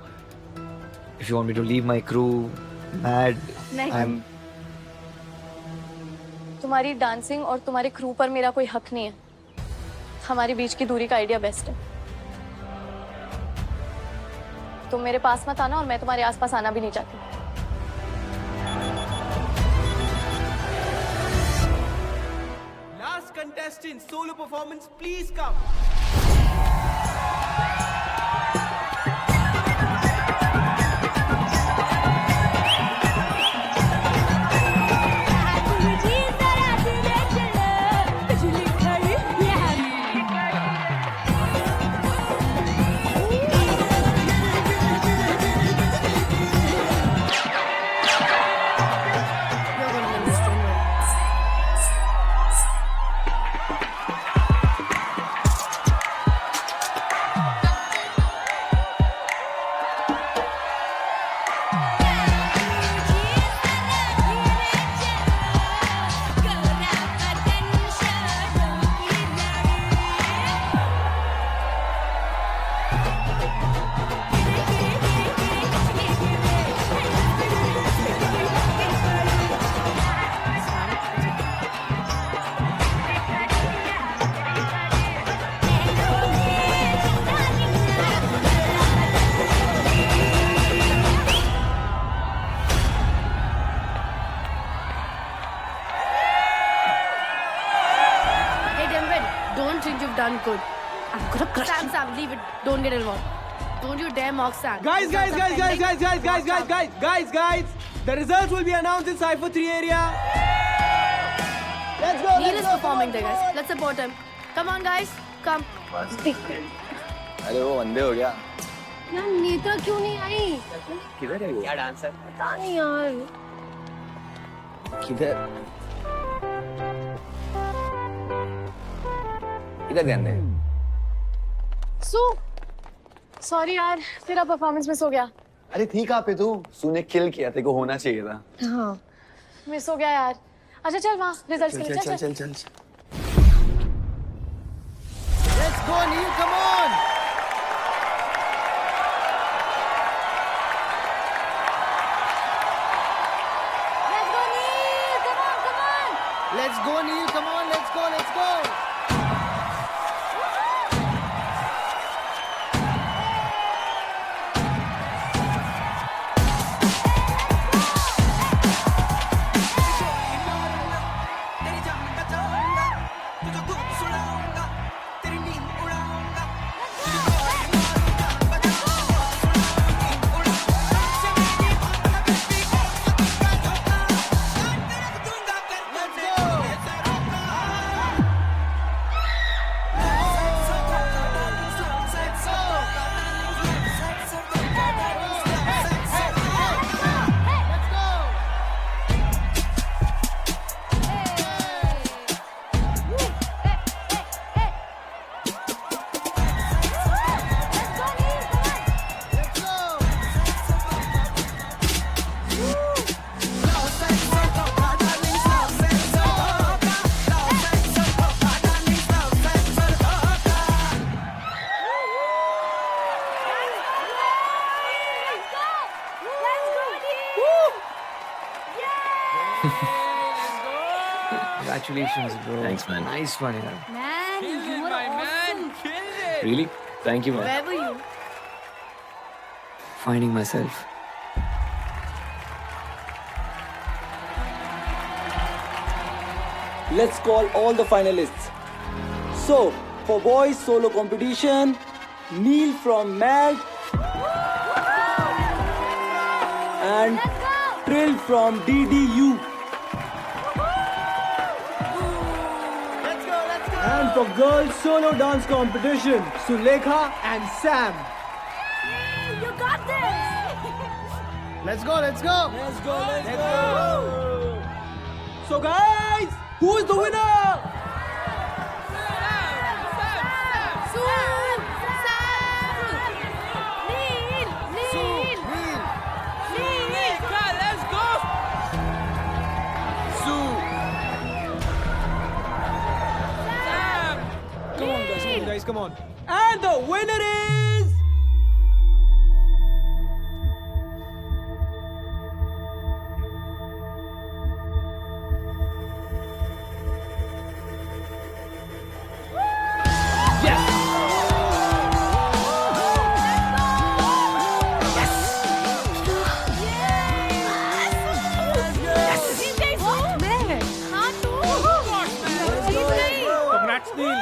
If you want me to leave my crew mad, नहीं। तुम्हारी डांसिंग और तुम्हारे क्रू पर मेरा कोई हक नहीं है। हमारे बीच की दूरी का आइडिया बेस्ट है। तुम मेरे पास मत आना और मैं तुम्हारे आसपास आना भी नहीं चाहती। Last contestant, solo performance, please come. Sam, leave it. Don't get involved. Don't you dare mock Sam. Guys. The results will be announced in Cypher 3 area. Let's go. Neil is performing there, guys. Let's support him. Come on, guys. Come. अरे वो अंधे हो गया। यार नेत्रा क्यों नहीं आई? किधर है वो? क्या डांसर? पता नहीं यार। किधर? इधर ध्यान दे। सॉरी यार, तेरा परफॉर्मेंस मिस हो गया। अरे थी कहाँ पे तू? तूने किल किया, तेरे को होना चाहिए था। हाँ, मिस हो गया यार। अच्छा चल वहाँ रिजल्ट्स के लिए चल। Let's go, Neil, come on! Let's go, Neil. Come on. Let's go, Neil, come on, let's go. Congratulations, bro. Thanks, man. Nice one, yaar. Man, you were awesome. Really? Thank you, man. Where were you? Finding myself. Let's call all the finalists. So, for boys solo competition, Neil from MAD and Trill from DDU. And for girls solo dance competition, Sulekha and Sam. You got this. Let's go. So guys, who is the winner? Guys, come on. And the winner is...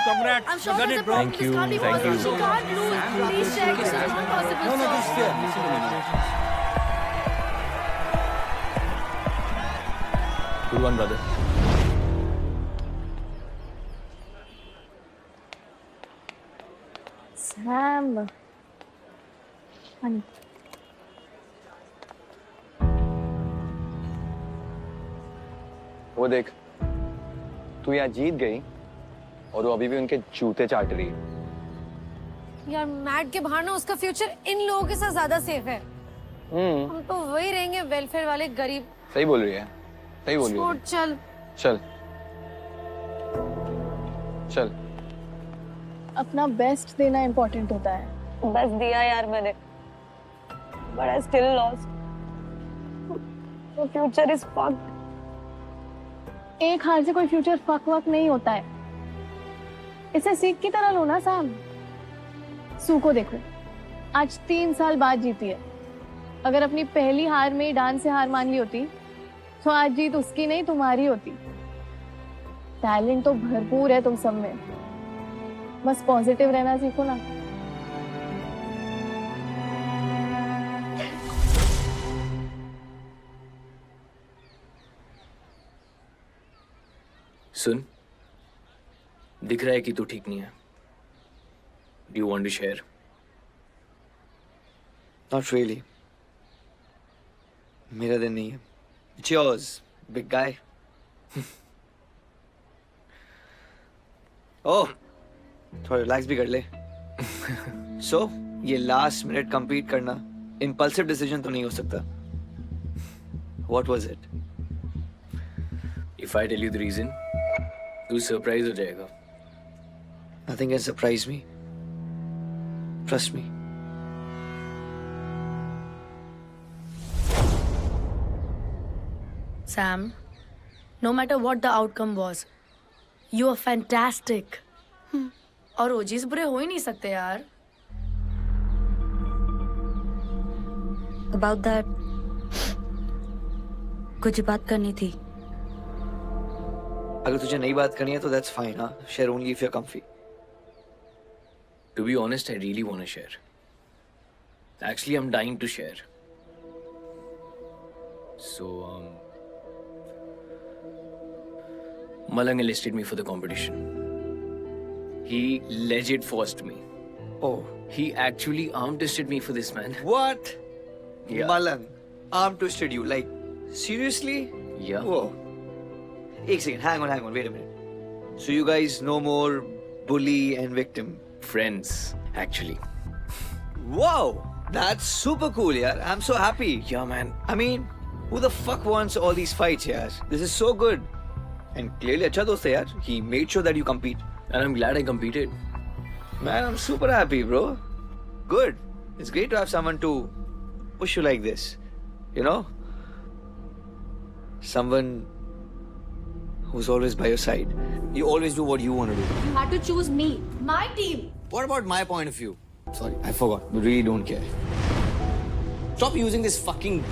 Congrats. I'm sure there's a problem. This can't be possible. She can't lose. Please check. This is not possible. No, this is fair. Good one, brother. Sam. Honey. वो देख, तू यहाँ जीत गई और वो अभी भी उनके जूते चाट रही है। यार मैट के बाहर ना उसका फ्यूचर इन लोगों के साथ ज्यादा सेफ है। हम तो वही रहेंगे वेलफेयर वाले गरीब। सही बोल रही है। छोड़ चल। अपना बेस्ट देना इम्पोर्टेंट होता है। बस दिया यार मैंने, but I still lost. The future is fucked. एक हार से कोई फ्यूचर फक वक नहीं होता है। इसे सीख की तरह लो ना सैम। सू को देखो, आज 3 साल बाद जीती है। अगर अपनी पहली हार में डांस से हार मान ली होती तो आज जीत उसकी नहीं तुम्हारी होती। टैलेंट तो भरपूर है तुम सब में, बस पॉजिटिव रहना सीखो ना। सुन, दिख रहा है कि तू ठीक नहीं है. Do you want to share? Not really. मेरा दिन नहीं है. It's yours, big guy. Oh, थोड़ा रिलैक्स भी कर ले. So, ये लास्ट मिनट compete करना impulsive decision तो नहीं हो सकता. What was it? If I tell you the reason, तू सरप्राइज हो जाएगा. Nothing can surprise me. Trust me. Sam, no matter what the outcome was, you are fantastic. और OGs बुरे हो ही नहीं सकते यार. About that, कुछ बात करनी थी. अगर तुझे नई बात करनी है तो that's fine, हाँ. Share only if you're comfy. To be honest, I really want to share. Actually, I'm dying to share. So, Malang enlisted me for the competition. He legit forced me. Oh. He actually arm twisted me for this, man. What? Yeah. Malang arm twisted you, like seriously? Yeah. Whoa. Ek second, hang on, wait a minute. So you guys no more bully and victim? Friends, actually. Wow, that's super cool, yaar. I'm so happy. Yeah, man. I mean, who the fuck wants all these fights, yaar? This is so good. And clearly, अच्छा दोस्त है यार. He made sure that you compete. And I'm glad I competed. Man, I'm super happy, bro. Good. It's great to have someone to push you like this. You know? Someone who's always by your side. You always do what you want to do. You had to choose me, my team. What about my point of view? Sorry, I forgot. We really don't care. Stop using this fucking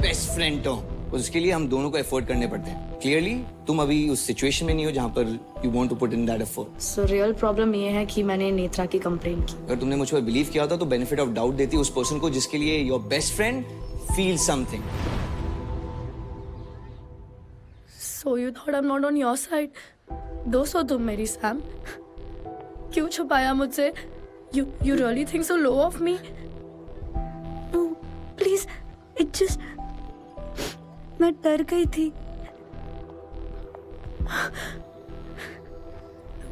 best friend term. उसके लिए हम दोनों को effort करने पड़ते हैं. Clearly, तुम अभी उस सिचुएशन में नहीं हो जहाँ पर you want to put in that effort. So real problem ये है कि मैंने नेत्रा की कंप्लेंट की. अगर तुमने मुझ पर बिलीव किया होता तो बेनिफिट ऑफ डाउट देती उस पर्सन को जिसके लिए your best friend feels something. So you thought I'm not on your side? दोस्त हो तुम मेरी सैम. क्यों छुपाया मुझसे? You really think so low of me? No, please. It just. मैं डर गई थी.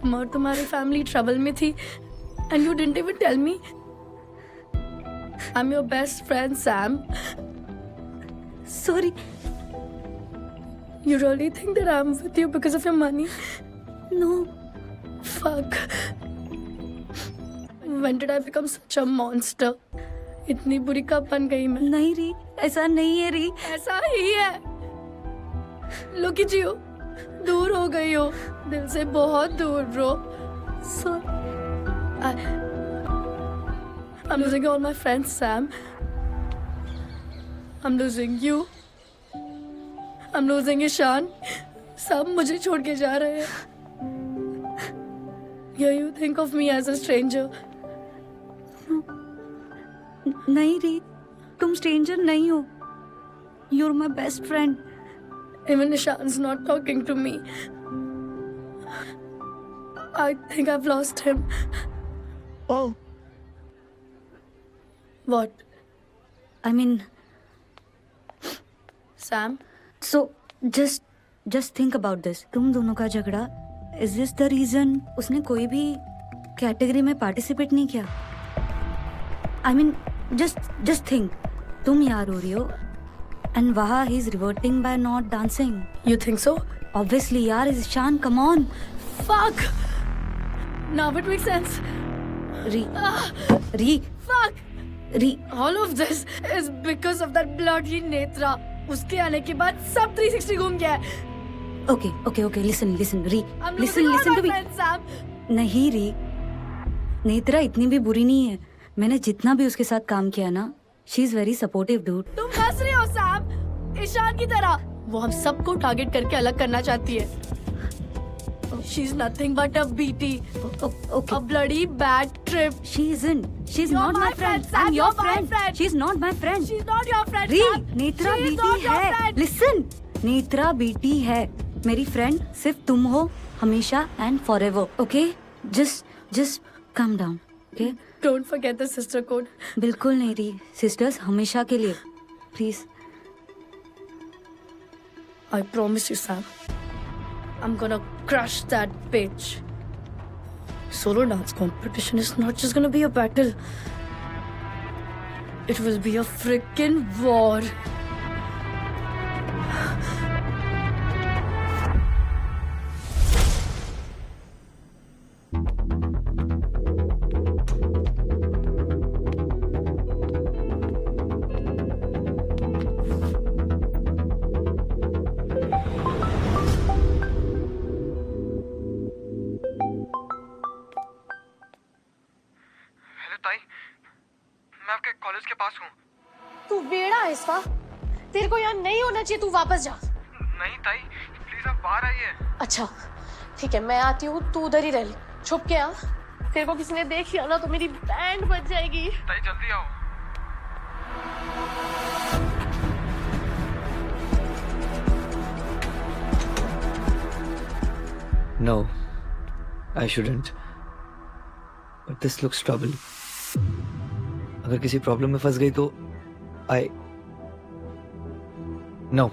तुम और तुम्हारी फैमिली ट्रबल में थी, and you didn't even tell me. I'm your best friend, Sam. Sorry. You really think that I'm with you because of your money? No. Fuck. When did I become such a monster? इतनी बुरी कब बन गई मैं? नहीं री, ऐसा नहीं है री. ऐसा ही है. लो कीजिए, दूर हो गई हो, दिल से बहुत दूर bro. Sorry. I'm losing all my friends, Sam. I'm losing you. I'm losing Ishan. सब मुझे छोड़ के जा रहे हैं. Yeah, you think of me as a stranger. नहीं री, तुम स्ट्रेंजर नहीं हो. You're my best friend. Even Ishan's not talking to me. I think I've lost him. Oh. What? I mean, Sam? So, just think about this. तुम दोनों का झगड़ा, is this the reason उसने कोई भी कैटेगरी में पार्टिसिपेट नहीं किया? I mean, just think. तुम यार हो रही हो, and वहाँ he's reverting by not dancing. You think so? Obviously, यार, Ishan, come on. Fuck. Now it makes sense. Ri. Fuck. Ri. All of this is because of that bloody Netra. उसके आने के बाद सब 360 घूम गया है. Okay. Listen, Ri. I'm listen losing all to my me. friends, Sam. नहीं री, नेत्रा इतनी भी बुरी नहीं है. मैंने जितना भी उसके साथ काम किया ना, she is very supportive dude. तुम हंस रहे हो सैम, ईशान की तरह. वो हम सबको टारगेट करके अलग करना चाहती है. She's nothing but a BT. Okay. A bloody bad trip. She isn't. She's You're not my friend. Sam, I'm your you're my friend. She's not my friend. She's not your friend. री, Sam. Netra She is BT not your है. friend. Listen, Netra BT है. मेरी friend सिर्फ तुम हो, हमेशा and forever. Okay? Just calm down. Okay? Don't forget the sister code. बिल्कुल नहीं री. Sisters हमेशा के लिए. Please. I promise you, Sam. I'm gonna crush that bitch. Solo dance competition is not just gonna be a battle. It will be a freaking war. मैं आपके college के पास हूँ। तू बेड़ा है इस बार। तेरे को यहाँ नहीं होना चाहिए, तू वापस जा। नहीं ताई, प्लीज आप बाहर आइए। अच्छा ठीक है, मैं आती हूँ, तू उधर ही रह ले, छुप के आ। तेरे को किसी ने देख लिया ना तो मेरी बैंड बज जाएगी। ताई जल्दी आओ। No, I shouldn't. But this looks trouble. अगर किसी प्रॉब्लम में फंस गई तो No.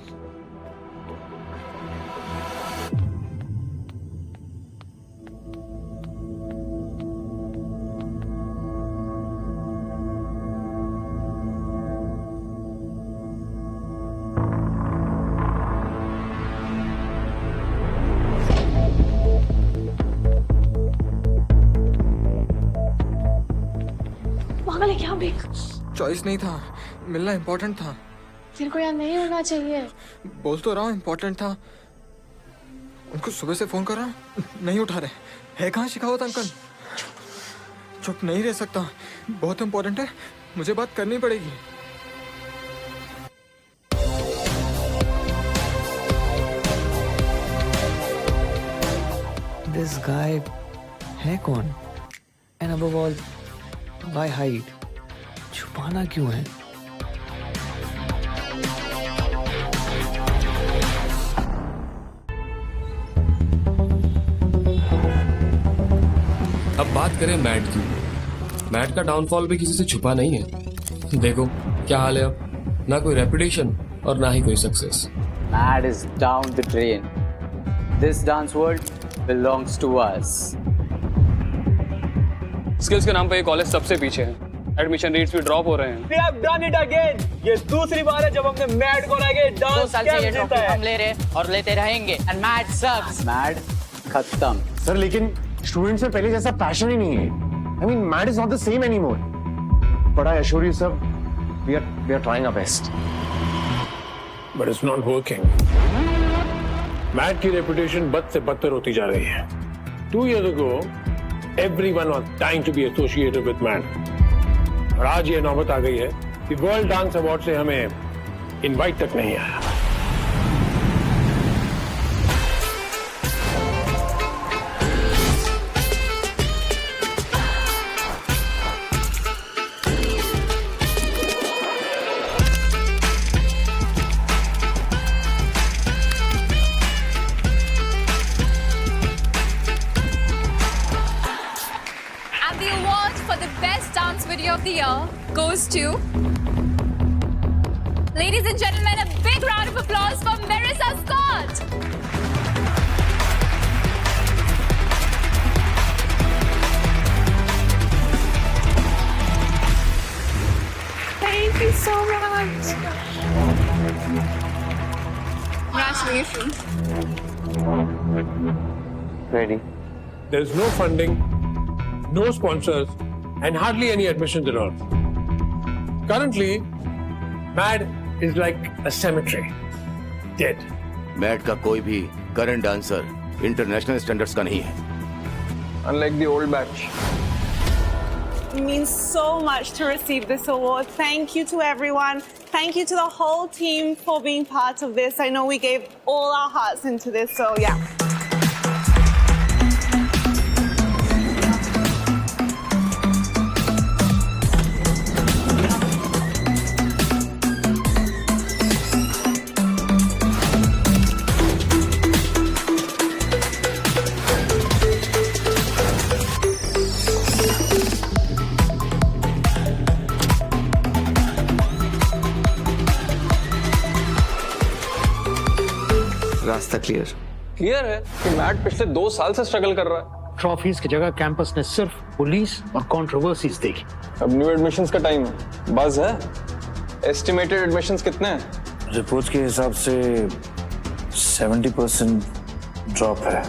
पागल है क्या बेक? चॉइस नहीं था, मिलना इम्पोर्टेंट था। तेरे को यहाँ नहीं होना चाहिए। बोल तो रहा हूँ इम्पोर्टेंट था। उनको सुबह से फोन कर रहा हूँ, नहीं उठा रहे। है कहाँ शिखावत अंकल? चुप नहीं रह सकता, बहुत इम्पोर्टेंट है, मुझे बात करनी पड़ेगी। This guy है कौन? And above all, why hide? छुपाना क्यों है? अब बात करें मैट की। मैट का डाउनफॉल भी किसी से छुपा नहीं है। देखो क्या हाल है अब, ना कोई रेपुटेशन और ना ही कोई success. Matt is down the drain. This dance world belongs to us. Skills के नाम पे ये कॉलेज सबसे पीछे है। एडमिशन रेट्स भी ड्रॉप हो रहे हैं। We have done it again. ये दूसरी बार है जब हमने मैट को लाके डांस 2 साल से ये ट्रॉफी हम ले रहे और लेते रहेंगे। And Matt sucks. Matt खत्म। सर लेकिन स्टूडेंट्स में पहले जैसा पैशन ही नहीं है। I mean, Matt is not the same anymore. But I assure you, sir, we are trying our best. But it's not working. Matt की reputation बद से बदतर होती जा रही है। 2 years ago, everyone was dying to be associated with Matt. और आज ये नौबत आ गई है कि वर्ल्ड डांस अवार्ड से हमें इनवाइट तक नहीं आया। And the award for the best dance video of the year goes to, ladies and gentlemen, a big round of applause for Marissa Scott. Thank you so much. Congratulations. Ready. There's no funding, no sponsors, and hardly any admissions at all. Currently, Mad is like a cemetery, dead. Matt का कोई भी current dancer international standards का नहीं है। Unlike the old batch. It means so much to receive this award. Thank you to everyone. Thank you to the whole team for being part of this. I know we gave all our hearts into this, so yeah. रास्ता clear. Clear है कि mat पिछले 2 साल से struggle कर रहा है। Trophies की जगह कैंपस ने सिर्फ पुलिस और कंट्रोवर्सीज देखी। अब न्यू एडमिशंस का टाइम है, बस है। एस्टिमेटेड एडमिशंस कितने हैं? रिपोर्ट्स के हिसाब से 70% ड्रॉप है।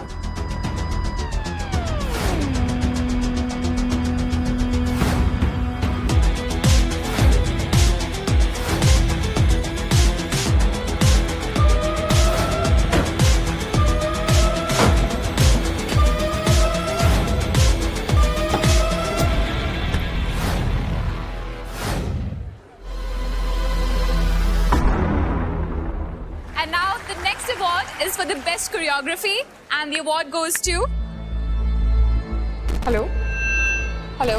And now the next award is for the best choreography, and the award goes to. Hello? Hello?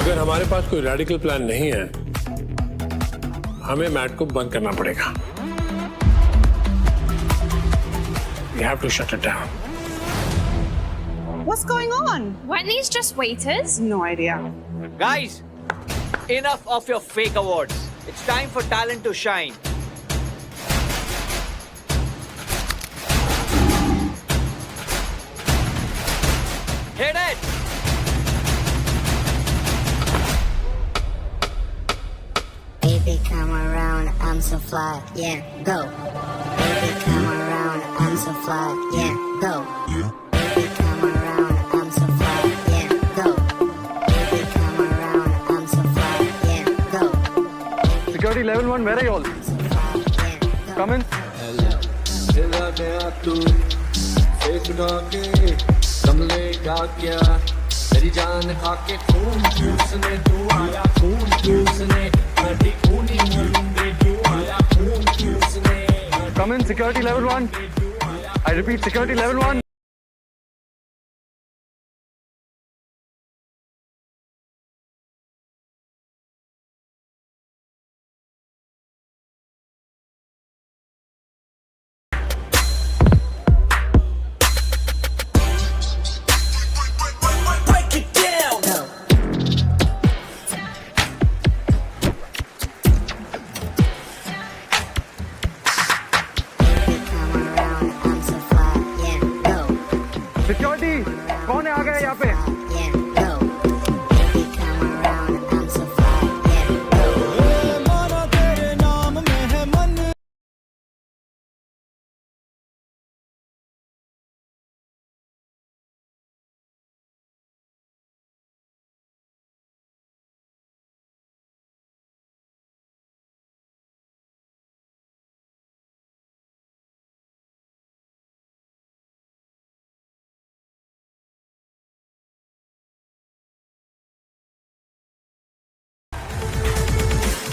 अगर हमारे पास कोई रेडिकल प्लान नहीं है, हमें मैट को बंद करना पड़ेगा। We have to shut it down. What's going on? Weren't these just waiters? No idea. Guys, enough of your fake awards. It's time for talent to shine. Hit it! Baby, come around, I'm so fly, yeah, go. Baby, come around, I'm so fly, yeah, go. Baby, come around, I'm so fly, yeah, go. Baby, come around, I'm so fly, yeah, go. Security level 1, where are you all? Come in. मेरी जान खाके खून चूसने तू आया, खून चूसने नदी खूनी मुंडे तू आया, खून चूसने। Come in, security level 1. I repeat, security level 1. Security कौन है, आ गया यहाँ पे?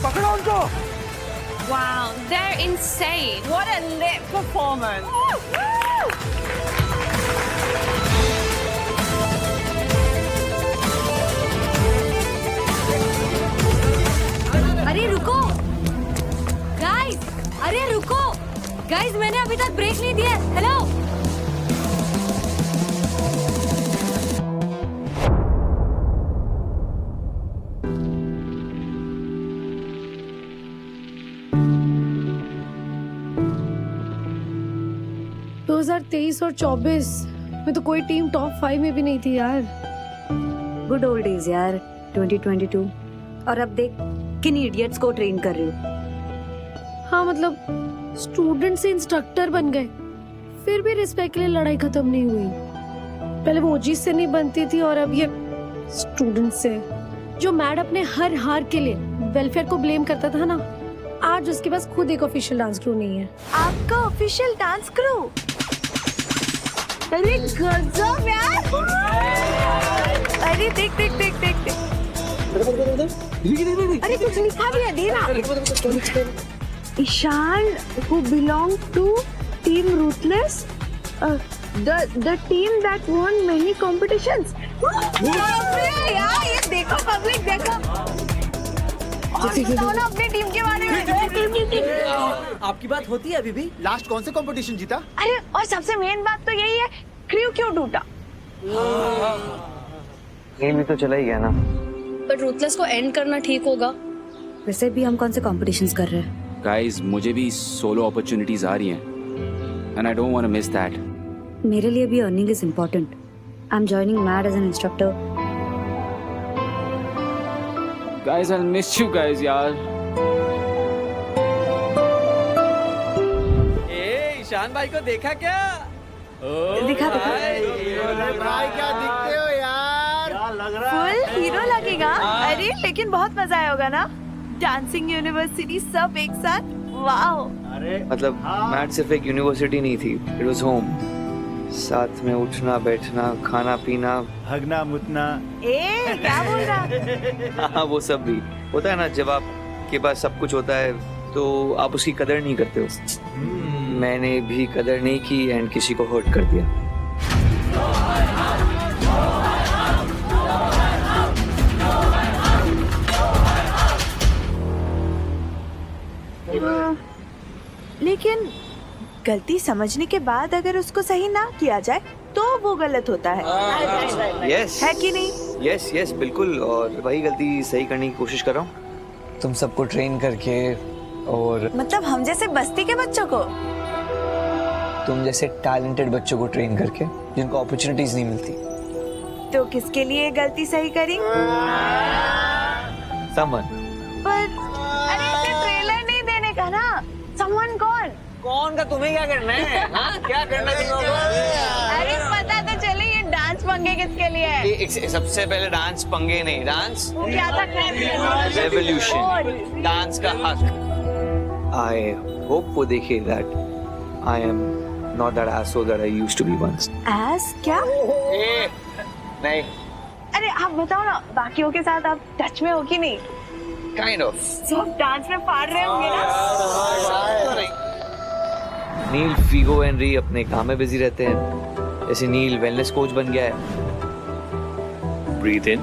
पकड़ो उनको। Wow, they're insane. What a lit performance. अरे रुको गाइस, अरे रुको गाइस, मैंने अभी तक ब्रेक नहीं दिया। हेलो दो 2023 और 24 में तो कोई टीम टॉप 5 में भी नहीं थी यार। गुड ओल्ड डेज यार, 2022। और अब देख किन इडियट्स को ट्रेन कर रही हूँ। हाँ मतलब स्टूडेंट से इंस्ट्रक्टर बन गए, फिर भी रिस्पेक्ट के लिए लड़ाई खत्म नहीं हुई। पहले वो ओजी से नहीं बनती थी और अब ये स्टूडेंट से। जो मैड अपने हर हार के लिए वेलफेयर को ब्लेम करता था ना, आज उसके पास खुद एक ऑफिशियल डांस क्रू नहीं है। आपका ऑफिशियल डांस क्रू? अरे गजब यार! अरे देख देख देख देख देख। अरे कुछ लिखा भी है, दे ना। Ishan who belong to Team Ruthless, the team that won many competitions. यार ये देखो पब्लिक देखो। बताओ ना अपनी टीम के बारे में। आपकी बात होती है अभी भी? लास्ट कौन से कंपटीशन जीता? अरे और सबसे मेन बात तो यही है, क्रू क्यों टूटा? गेम भी तो चला ही गया ना। पर रूथलेस को एंड करना ठीक होगा। वैसे भी हम कौन से कॉम्पिटिशन्स कर रहे हैं? गाइस मुझे भी सोलो अपॉर्चुनिटीज आ रही हैं and I don't want to miss that. मेरे लिए भी earning is important. I am joining mad as an instructor. Guys I miss you guys यार। ईशान भाई को देखा क्या? दिखा भाई क्या दिखते हो यार? क्या लग रहा है? फुल हीरो लगेगा। अरे लेकिन बहुत मजा आया होगा ना, डांसिंग यूनिवर्सिटी सब एक साथ। वाओ। मतलब मैट सिर्फ एक यूनिवर्सिटी नहीं थी, इट वाज होम। साथ में उठना बैठना, खाना पीना, हगना मुतना। ए क्या बोल रहा? हाँ वो सब भी होता है ना। जब आपके पास सब कुछ होता है तो आप उसकी कदर नहीं करते हो। मैंने भी कदर नहीं की एंड किसी को हर्ट कर दिया। लेकिन गलती समझने के बाद अगर उसको सही ना किया जाए तो वो गलत होता है। यस है कि नहीं? यस यस बिल्कुल। और वही गलती सही करने की कोशिश कर रहा हूँ। तुम सबको ट्रेन करके और मतलब हम जैसे बस्ती के बच्चों को? तुम जैसे टैलेंटेड बच्चों को ट्रेन करके जिनको अपॉर्चुनिटीज नहीं मिलती। तो किसके लिए गलती सही करी? समन। पर अरे इसे ट्रेलर नहीं देने का ना। समवन कौन? कौन का तुम्हें क्या करना है? हाँ क्या करना है तुम लोगों को? अरे पता तो चले ये डांस पंगे किसके लिए है? सबसे पहले डांस पंगे नहीं, डांस वो क्या था? रेवोल्यूशन, डांस का हक। आई होप वो देखे that I am not that asshole that I used to be once. S क्या? नहीं। अरे आप बताओ ना, बाकियों के साथ आप टच में हो कि नहीं? Kind of. सब डांस में फाड़ रहे होंगे ना? नील फीगो एनरी अपने काम में बिजी रहते हैं। जैसे नील वेलनेस कोच बन गया है। Breathe in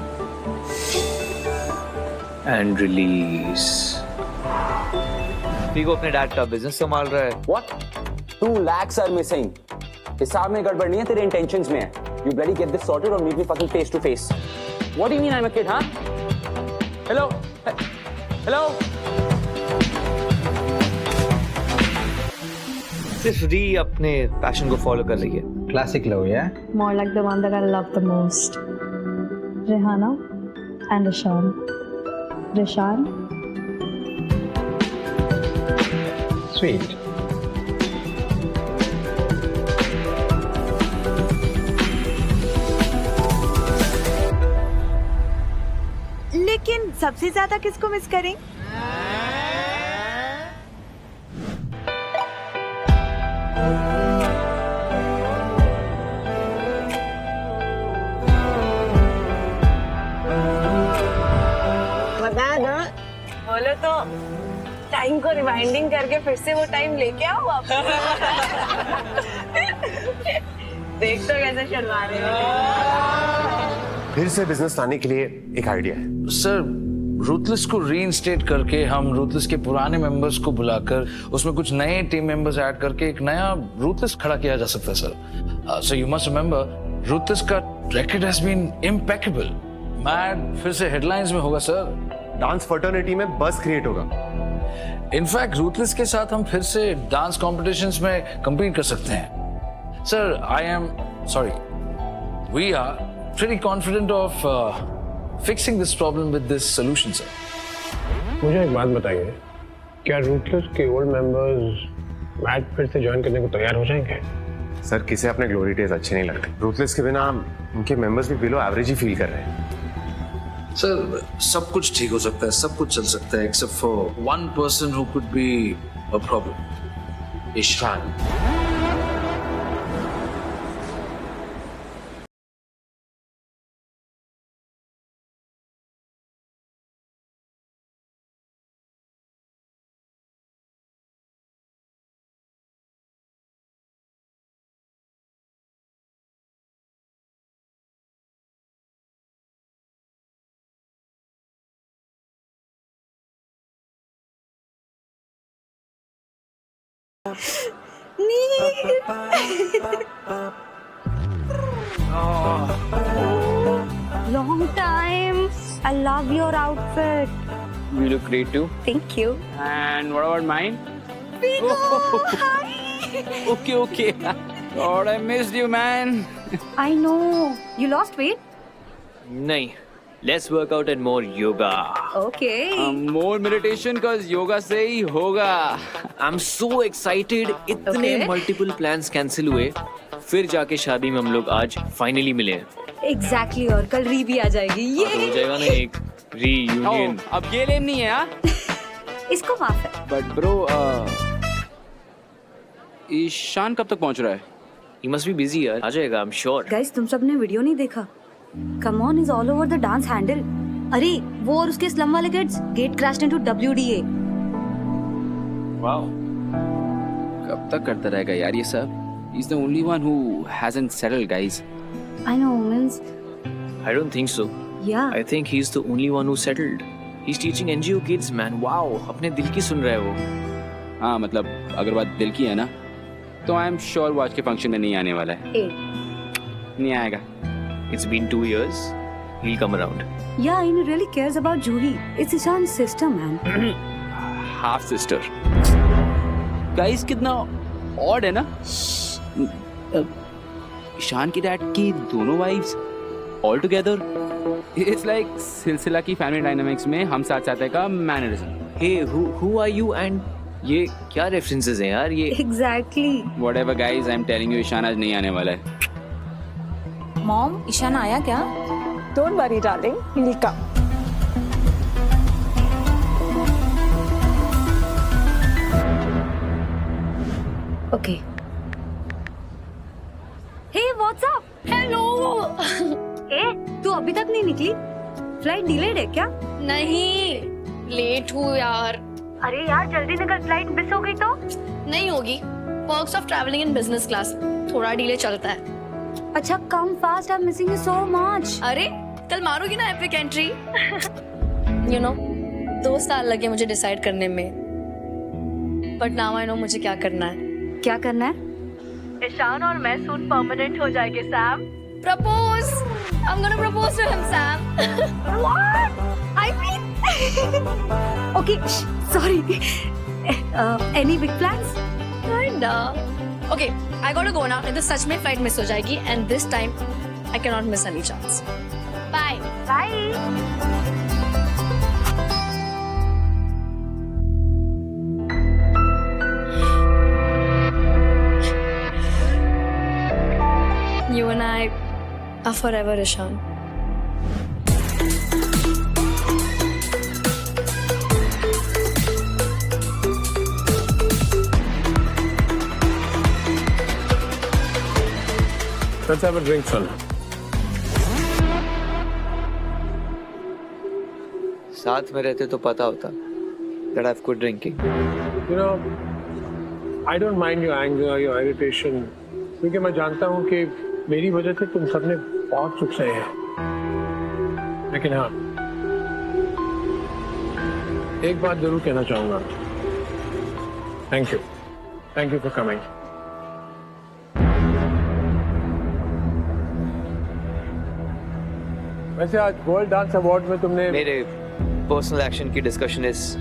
and release. Figo अपने डैड का बिजनेस संभाल रहा है। What? 2 lakhs are missing. हिसाब में गड़बड़ नहीं है, तेरे intentions में है. You bloody get this sorted or meet me fucking face to face. What do you mean I'm a kid, huh? Hello? Hello? सिर्फ री अपने पैशन को फॉलो कर रही है। Classic love, yeah? More like the one that I love the most. Rihanna and Rishan. Rishan. Sweet. लेकिन सबसे ज्यादा किसको मिस करें? बता दो, बोलो तो टाइम को रिवाइंडिंग करके फिर से वो टाइम लेके आओ वापस। देख तो कैसे शर्मा रहे हो। फिर से बिजनेस लाने के लिए एक आइडिया है। सर रूथलेस को रीइंस्टेट करके हम रूथलेस के पुराने मेंबर्स को बुलाकर उसमें कुछ नए टीम मेंबर्स ऐड करके एक नया रूथलेस खड़ा किया जा सकता है sir. So you must remember ruthless का रेकॉर्ड हैज बीन इम्पेकेबल। मैड फिर से हेडलाइंस में होगा सर। डांस फर्टर्निटी में बस क्रिएट होगा। इनफैक्ट रूथलेस के साथ हम फिर से डांस कॉम्पिटिशन्स में compete कर सकते हैं sir. I am sorry, we are pretty confident of fixing this problem with this solution, sir. मुझे एक बात बताइए, क्या रूथलेस के ओल्ड मेंबर्स मैट फिर से ज्वाइन करने को तैयार हो जाएंगे? सर किसे अपने ग्लोरी डेज अच्छे नहीं लगते। रूथलेस के बिना उनके मेंबर्स भी बिलो एवरेज ही फील कर रहे हैं। सर सब कुछ ठीक हो सकता है, सब कुछ चल सकता है except for one person who could be a problem. Ishan. Long time. I love your outfit. You look great too. Thank you. And what about mine? Vigo, hi. Okay. God, I missed you, man. I know. You lost weight? नहीं, less workout and more yoga. Okay. More meditation, cause yoga से ही होगा. I'm so excited. इतने Okay. multiple plans cancel हुए, फिर जाके शादी में हम लोग आज finally मिले. Exactly. और कल री भी आ जाएगी. और हो ये जाएगा ना एक reunion. अब ये लेम नहीं है हाँ? इसको माफ है. But bro, ईशान कब तक पहुंच रहा है? He must be busy यार. आ जाएगा, I'm sure. गाइस तुम सब ने वीडियो नहीं देखा? Come on is all over the dance handle. अरे वो और उसके स्लम वाले kids get crashed into WDA. Wow. कब तक करता रहेगा यार ये सब? He's the only one who hasn't settled, guys. I know means I don't think so. yeah. I think he's the only one who settled. He's teaching NGO kids, man. Wow, अपने दिल की सुन रहा है वो. हाँ मतलब अगर बात दिल की है ना, तो आई एम श्योर वो आज के फंक्शन में नहीं आने वाला है. नहीं आएगा. It's been 2 years. He'll come around. Yeah, and he really cares about Juhi. It's Ishan's sister, man. Half sister. Guys कितना odd है ना? ईशान की डैड की दोनों wives all together. It's like सिलसिला की फैमिली डायनामिक्स में हम साथ साथ का mannerism. Hey, who are you and ये क्या references हैं यार ये? Exactly. Whatever guys, I'm telling you Ishan आज नहीं आने वाला है. Mom, ईशान आया क्या? Don't worry, darling. He'll come. Okay. Hey, what's up? Hello. तू अभी तक नहीं निकली? फ्लाइट डिलेड है क्या? नहीं, लेट हूँ यार. अरे यार जल्दी निकल, फ्लाइट मिस हो गई तो? नहीं होगी. Perks of traveling in business class. थोड़ा डिले चलता है. अच्छा come fast, I am missing you so much. अरे कल मारोगी ना एपिक एंट्री. You know, 2 साल लगे मुझे डिसाइड करने में. But now I know मुझे क्या करना है. क्या करना है? ईशान और मैं सून परमानेंट हो जाएंगे Sam. Propose. I'm gonna propose to him, Sam. What? I mean. Okay, sorry. Any big plans? Kinda. Okay, I gotta go now. नहीं तो सच में फ्लाइट मिस हो जाएगी and this time I cannot miss any chance. Bye. Bye. You and I are forever, Ishan. Let's have a drink, son. साथ में रहते तो पता होता that I've quit drinking. You know, I don't mind your anger, your irritation, क्योंकि मैं जानता हूँ कि मेरी वजह से तुम सबने बहुत सुख सहे हैं. लेकिन हाँ, एक बात जरूर कहना चाहूँगा. Thank you for coming. वैसे आज वर्ल्ड डांस अवार्ड में तुमने मेरे पर्सनल एक्शन की डिस्कशन इस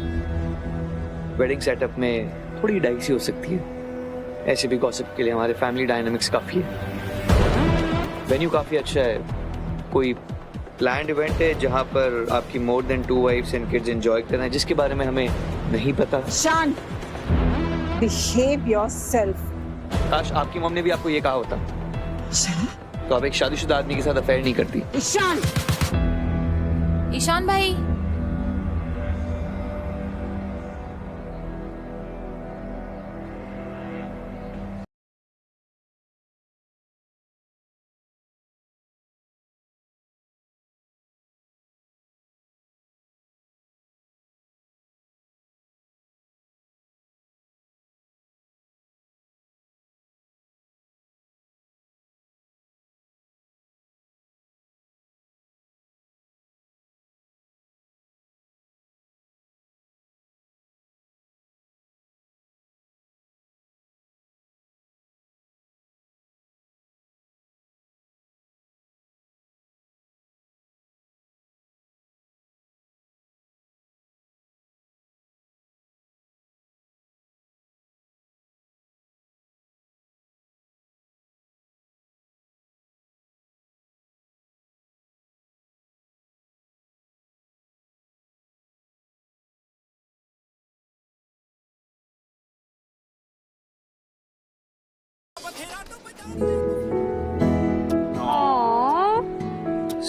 वेडिंग सेटअप में थोड़ी डाइसी हो सकती है. ऐसे भी गॉसिप के लिए हमारे फैमिली डायनामिक्स काफी है. वेन्यू काफी अच्छा है. कोई प्लान्ड इवेंट है जहां पर आपकी more than 2 wives and kids enjoy करना है, जिसके बारे में हमें नहीं पता. Shan, behave yourself. काश आपकी मम्मी ने भी आपको ये कहा होता तो आप एक शादीशुदा आदमी के साथ अफेयर नहीं करती. ईशान भाई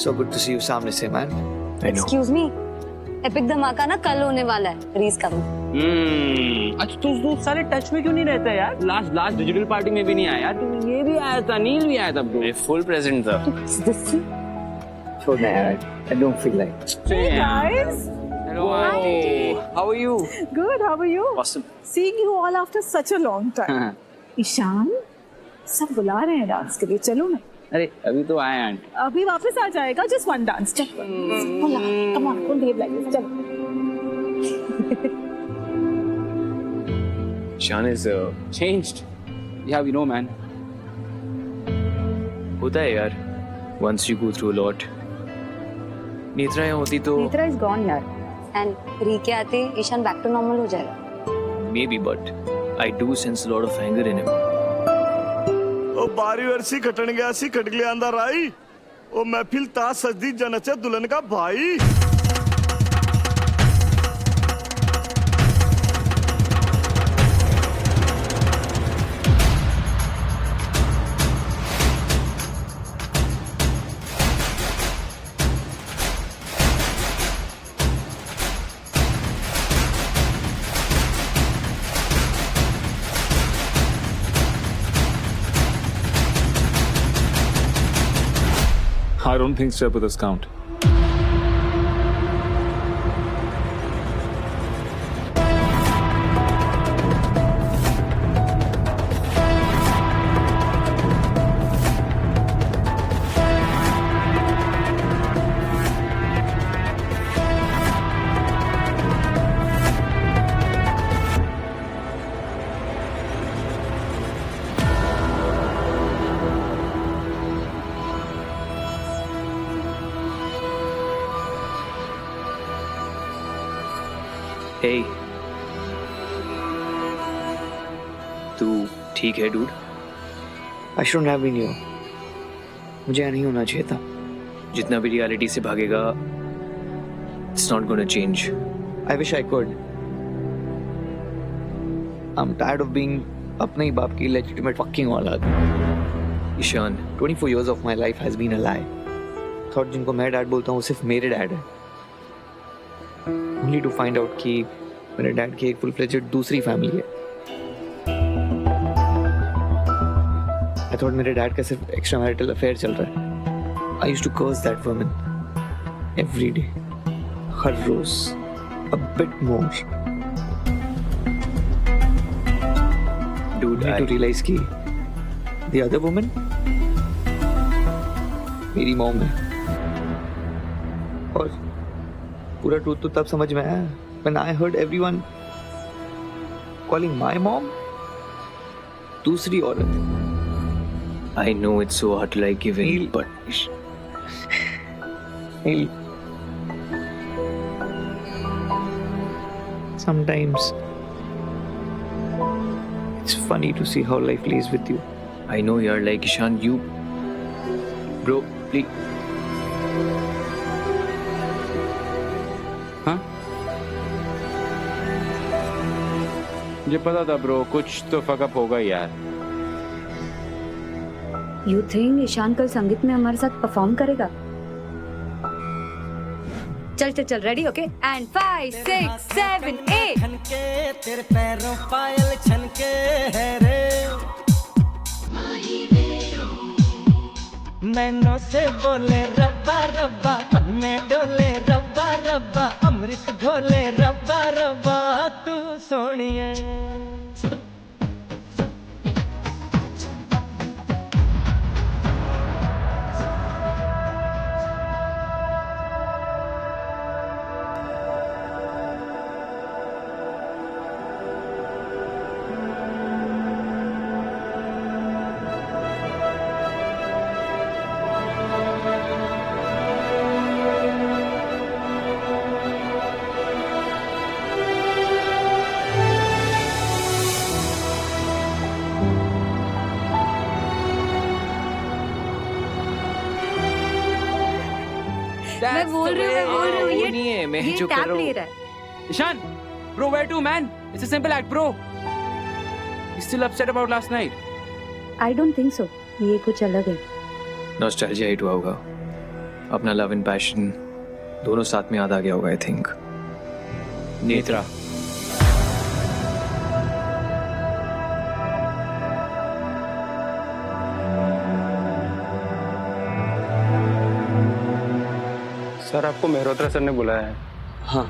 So good to see you सामने से, man. I know. Excuse me, epic धमाका ना कल होने वाला है, रीज का। अच्छा तू सारे टच में क्यों नहीं रहता यार? लास्ट डिजिटल पार्टी में भी नहीं आया यार। तू ये भी आया था, नील भी आया था ब्रो। फुल प्रेजेंट था। छोड़ना यार. I don't feel like. Hey guys. Hello. How are you? Good. How are you? Awesome. Seeing you all after such a long time. Ishan, सब बुला रहे हैं डांस के लिए, चलो ना. अरे अभी तो आए आंटी। अभी वापस आ जाएगा, just one dance. चल. Come on, don't behave like this. चलो. Ishan is changed. Yeah, we know, man. होता है यार. Once you go through a lot. Netra यहाँ होती तो. नेत्रा is gone यार. And री के आते ईशान back to normal हो जाएगा. Maybe, but I do sense a lot of anger in him. ਉਹ ਬਾਰੀ ਵਰਸੀ ਖਟਣ ਗਿਆ ਸੀ ਖਟ ਕੇ ਆਂਦਾ ਰਾਈ ਉਹ ਮਹਿਫਿਲ ਤਾਂ ਸਜਦੀ ਜਨਚੇ ਦੁਲਨ ਦਾ ਭਾਈ I don't think so with this count. Hey. तू ठीक है dude? I shouldn't have been here. मुझे यहाँ नहीं होना चाहिए था. जितना भी रियलिटी से भागेगा, it's not gonna change. I wish I could. I'm tired of being अपने ही बाप की legitimate fucking औलाद. Ishan, 24 years of my life has been a lie. Thought जिनको मैं डैड बोलता हूँ सिर्फ मेरे डैड है. Only to find out कि मेरे डैड की एक फुल फ्लेजेड दूसरी फैमिली है. I thought मेरे डैड का सिर्फ एक्स्ट्रा मैरिटल अफेयर चल रहा है. I used to curse that woman every day. हर रोज a bit more. Dude, I need to realize कि the other woman मेरी मॉम है. और पूरा ट्रूथ तो तब समझ में आया when I heard everyone calling my mom दूसरी औरत. I know it's so hard to like giving, but sometimes it's funny to see how life plays with you. I know you're like Ishan, you bro, please. मुझे पता था bro, कुछ तो fuck up होगा यार. You think Ishan कल संगीत में हमारे साथ परफॉर्म करेगा? चल रेडी ओके एंड 5 6 7 8 तेरे पैरों पायल छनके है रे नैनों से बोले रब्बा रब्बा में डोले रब्बा रब्बा अमृत घोले रब्बा रब्बा तू सोनिए मैं बोल रही हूँ वो नहीं है, मैं जो कर रहा हूँ. Ishaan, bro, where to, man? It's a simple act, bro. He's still upset about last night. I don't think so, ये कुछ अलग है। नॉस्टैल्जिया हिट हुआ होगा, अपना लव एंड पैशन दोनों साथ में याद आ गया होगा आई थिंक। नेत्रा, सर आपको मेहरोत्रा सर ने बुलाया है। हाँ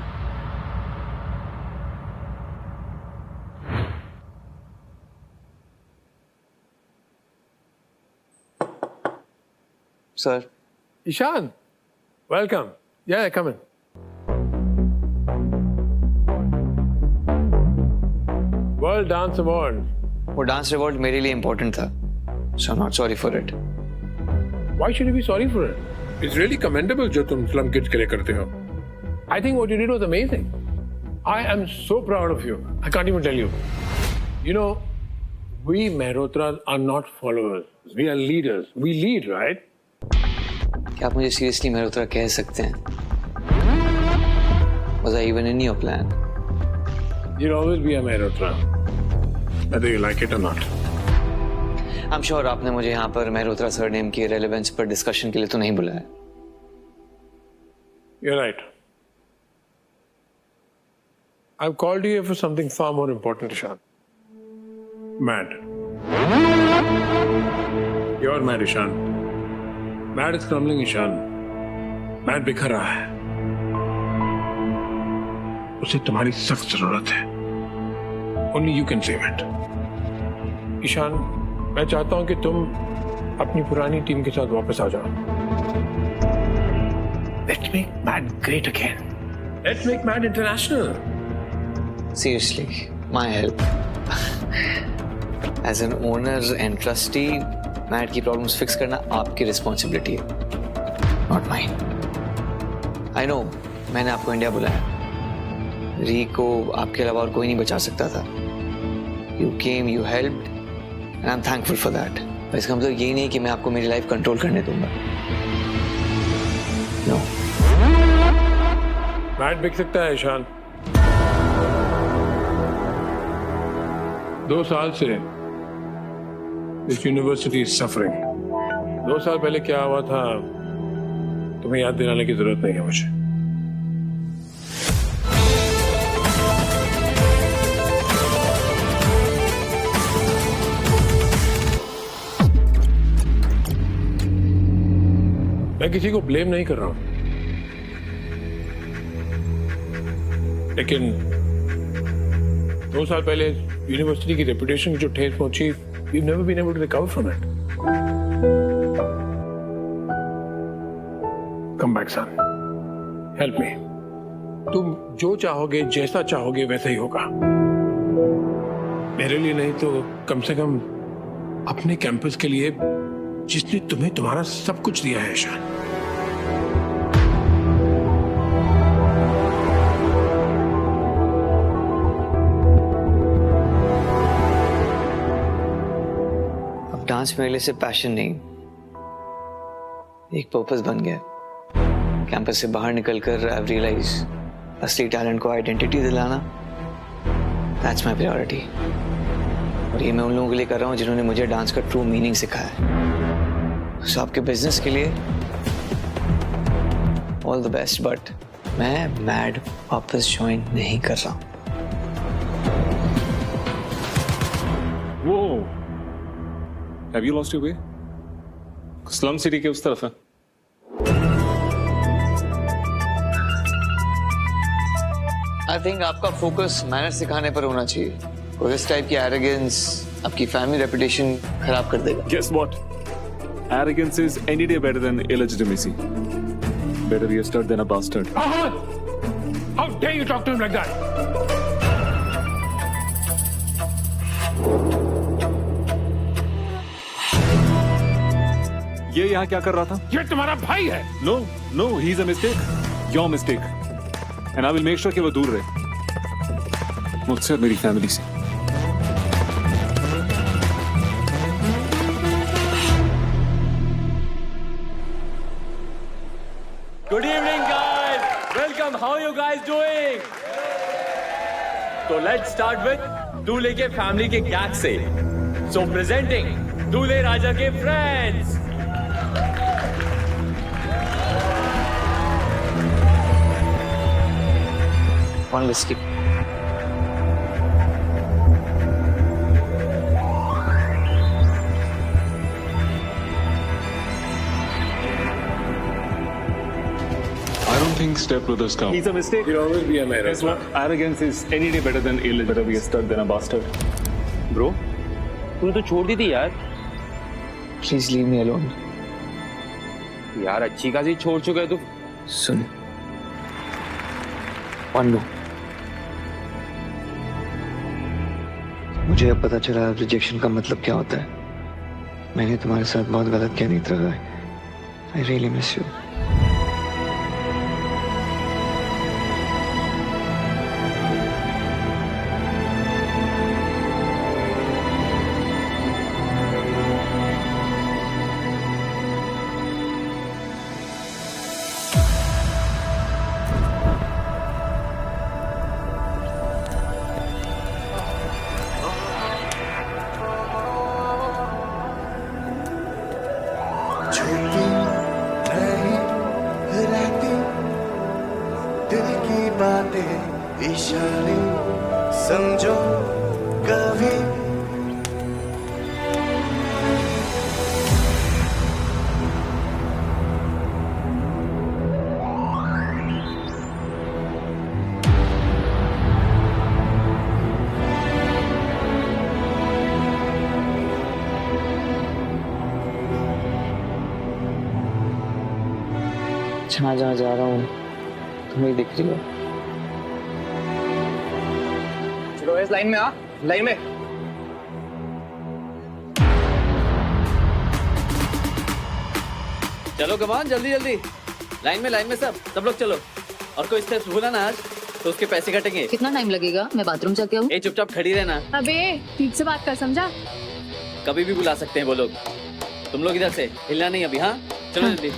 sir. Ishan, welcome. Yeah, come in. World Dance Award. वो डांस अवार्ड मेरे लिए इंपॉर्टेंट था, so I am not sorry for it. Why should you be sorry for it? It's really commendable जो तुम Slum Kids के लिए करते हो. I think what you did was amazing. I am so proud of you. I can't even tell you. You know, we Mehrotras are not followers. We are leaders. We lead, right? क्या आप मुझे seriously Mehrotra कह सकते हैं? Was I even in your plan? You'll always be a Mehrotra, whether you like it or not. I'm sure आपने मुझे यहाँ पर मेहरोत्रा सरनेम की रेलेवेंस पर डिस्कशन के लिए तो नहीं बुलाया। You're right. I've called you here for something far more important, Ishan. Mad. You're mad, Ishan. Mad is crumbling, Ishan. Mad बिखर रहा है। उसे तुम्हारी सख्त जरूरत है। Only you can save it. Ishan, मैं चाहता हूं कि तुम अपनी पुरानी टीम के साथ वापस आ जाओ। Let's make Mad great again. Let's make Mad international. Seriously, my help. As an owner and trustee, mad की प्रॉब्लम्स फिक्स करना आपकी रिस्पॉन्सिबिलिटी है, नॉट माइन। आई नो मैंने आपको इंडिया बुलाया, री को आपके अलावा और कोई नहीं बचा सकता था। You came, you helped and I am thankful for that. पर इसका मतलब यही नहीं कि मैं आपको मेरी लाइफ कंट्रोल करने दूंगा। नो। मैड बिक सकता है ईशान। 2 साल से This university is suffering. 2 साल पहले क्या हुआ था तुम्हें याद दिलाने की जरूरत नहीं है मुझे। मैं किसी को ब्लेम नहीं कर रहा हूं, लेकिन 2 साल पहले यूनिवर्सिटी की रेपुटेशन की जो ठेस पहुंची, we've never been able to recover from it. Come back, son. Help me. तुम जो चाहोगे, जैसा चाहोगे, वैसा ही होगा। मेरे लिए नहीं तो कम से कम अपने कैंपस के लिए, जिसने तुम्हें तुम्हारा सब कुछ दिया है ईशान। डांस मेरे लिए सिर्फ पैशन नहीं, एक पर्पस बन गया। कैंपस से बाहर निकलकर आई रियलाइज असली टैलेंट को आइडेंटिटी दिलाना, दैट्स माय प्रायोरिटी। और ये मैं उन लोगों के लिए कर रहा हूँ जिन्होंने मुझे डांस का ट्रू मीनिंग सिखाया है। सो आपके बिजनेस के लिए ऑल द बेस्ट, बट मैं मैड वापस ज्वाइन नहीं कर रहा हूँ। वो Have you lost your way? Slum city के उस तरफ है। आई थिंक आपका फोकस मैनर सिखाने पर होना चाहिए, और इस टाइप की एरोगेंस आपकी फैमिली रेपुटेशन खराब कर देगा। Guess what? Arrogance is any day better than illegitimacy. Better be a stud than a bastard. Ahmed! How dare you talk to him like that? ये यहाँ क्या कर रहा था? ये तुम्हारा भाई है। No, no, he's a mistake. Your mistake. And I will make sure कि वो दूर रहे मुझसे और मेरी फैमिली से। Good evening, guys. Welcome. How are you guys doing? So let's start with दूल्हे के फैमिली के गैग से. So presenting दूल्हे राजा के friends. One whiskey. I don't think stepbrothers count. He's a mistake. You'll always be a man. Guess what? Arrogance is any day better than ill. Better be a stud than a bastard. Bro तूने तो छोड़ दी थी यार। Please leave me alone. यार अच्छी खासी छोड़ चुका है तू। सुन, पांडु, मुझे अब पता चला रिजेक्शन का मतलब क्या होता है। मैंने तुम्हारे साथ बहुत गलत किया नीत रहा है। I really miss you. छुपी नहीं रहती दिल की बातें, इशारे समझो कभी। जहाँ जहाँ जा रहा हूँ तुम्हें दिख रही हो। चलो इस लाइन में आ, लाइन में। चलो कमान, जल्दी जल्दी लाइन में सब लोग चलो। और कोई स्टेप्स भूला ना आज तो उसके पैसे कटेंगे। कितना टाइम लगेगा? मैं बाथरूम जाके आऊँ। ए चुपचाप खड़ी रहना। अबे ठीक से बात कर, समझा? कभी भी बुला सकते हैं वो लोग। तुम लोग इधर से हिलना नहीं अभी। हाँ चलो जल्दी।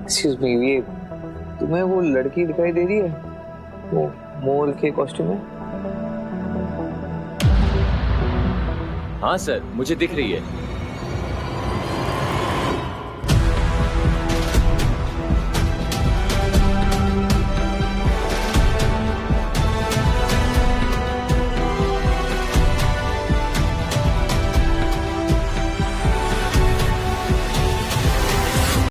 एक्सक्यूज मी, ये तुम्हें वो लड़की दिखाई दे रही है वो मोर के कॉस्ट्यूम में? हाँ सर, मुझे दिख रही है।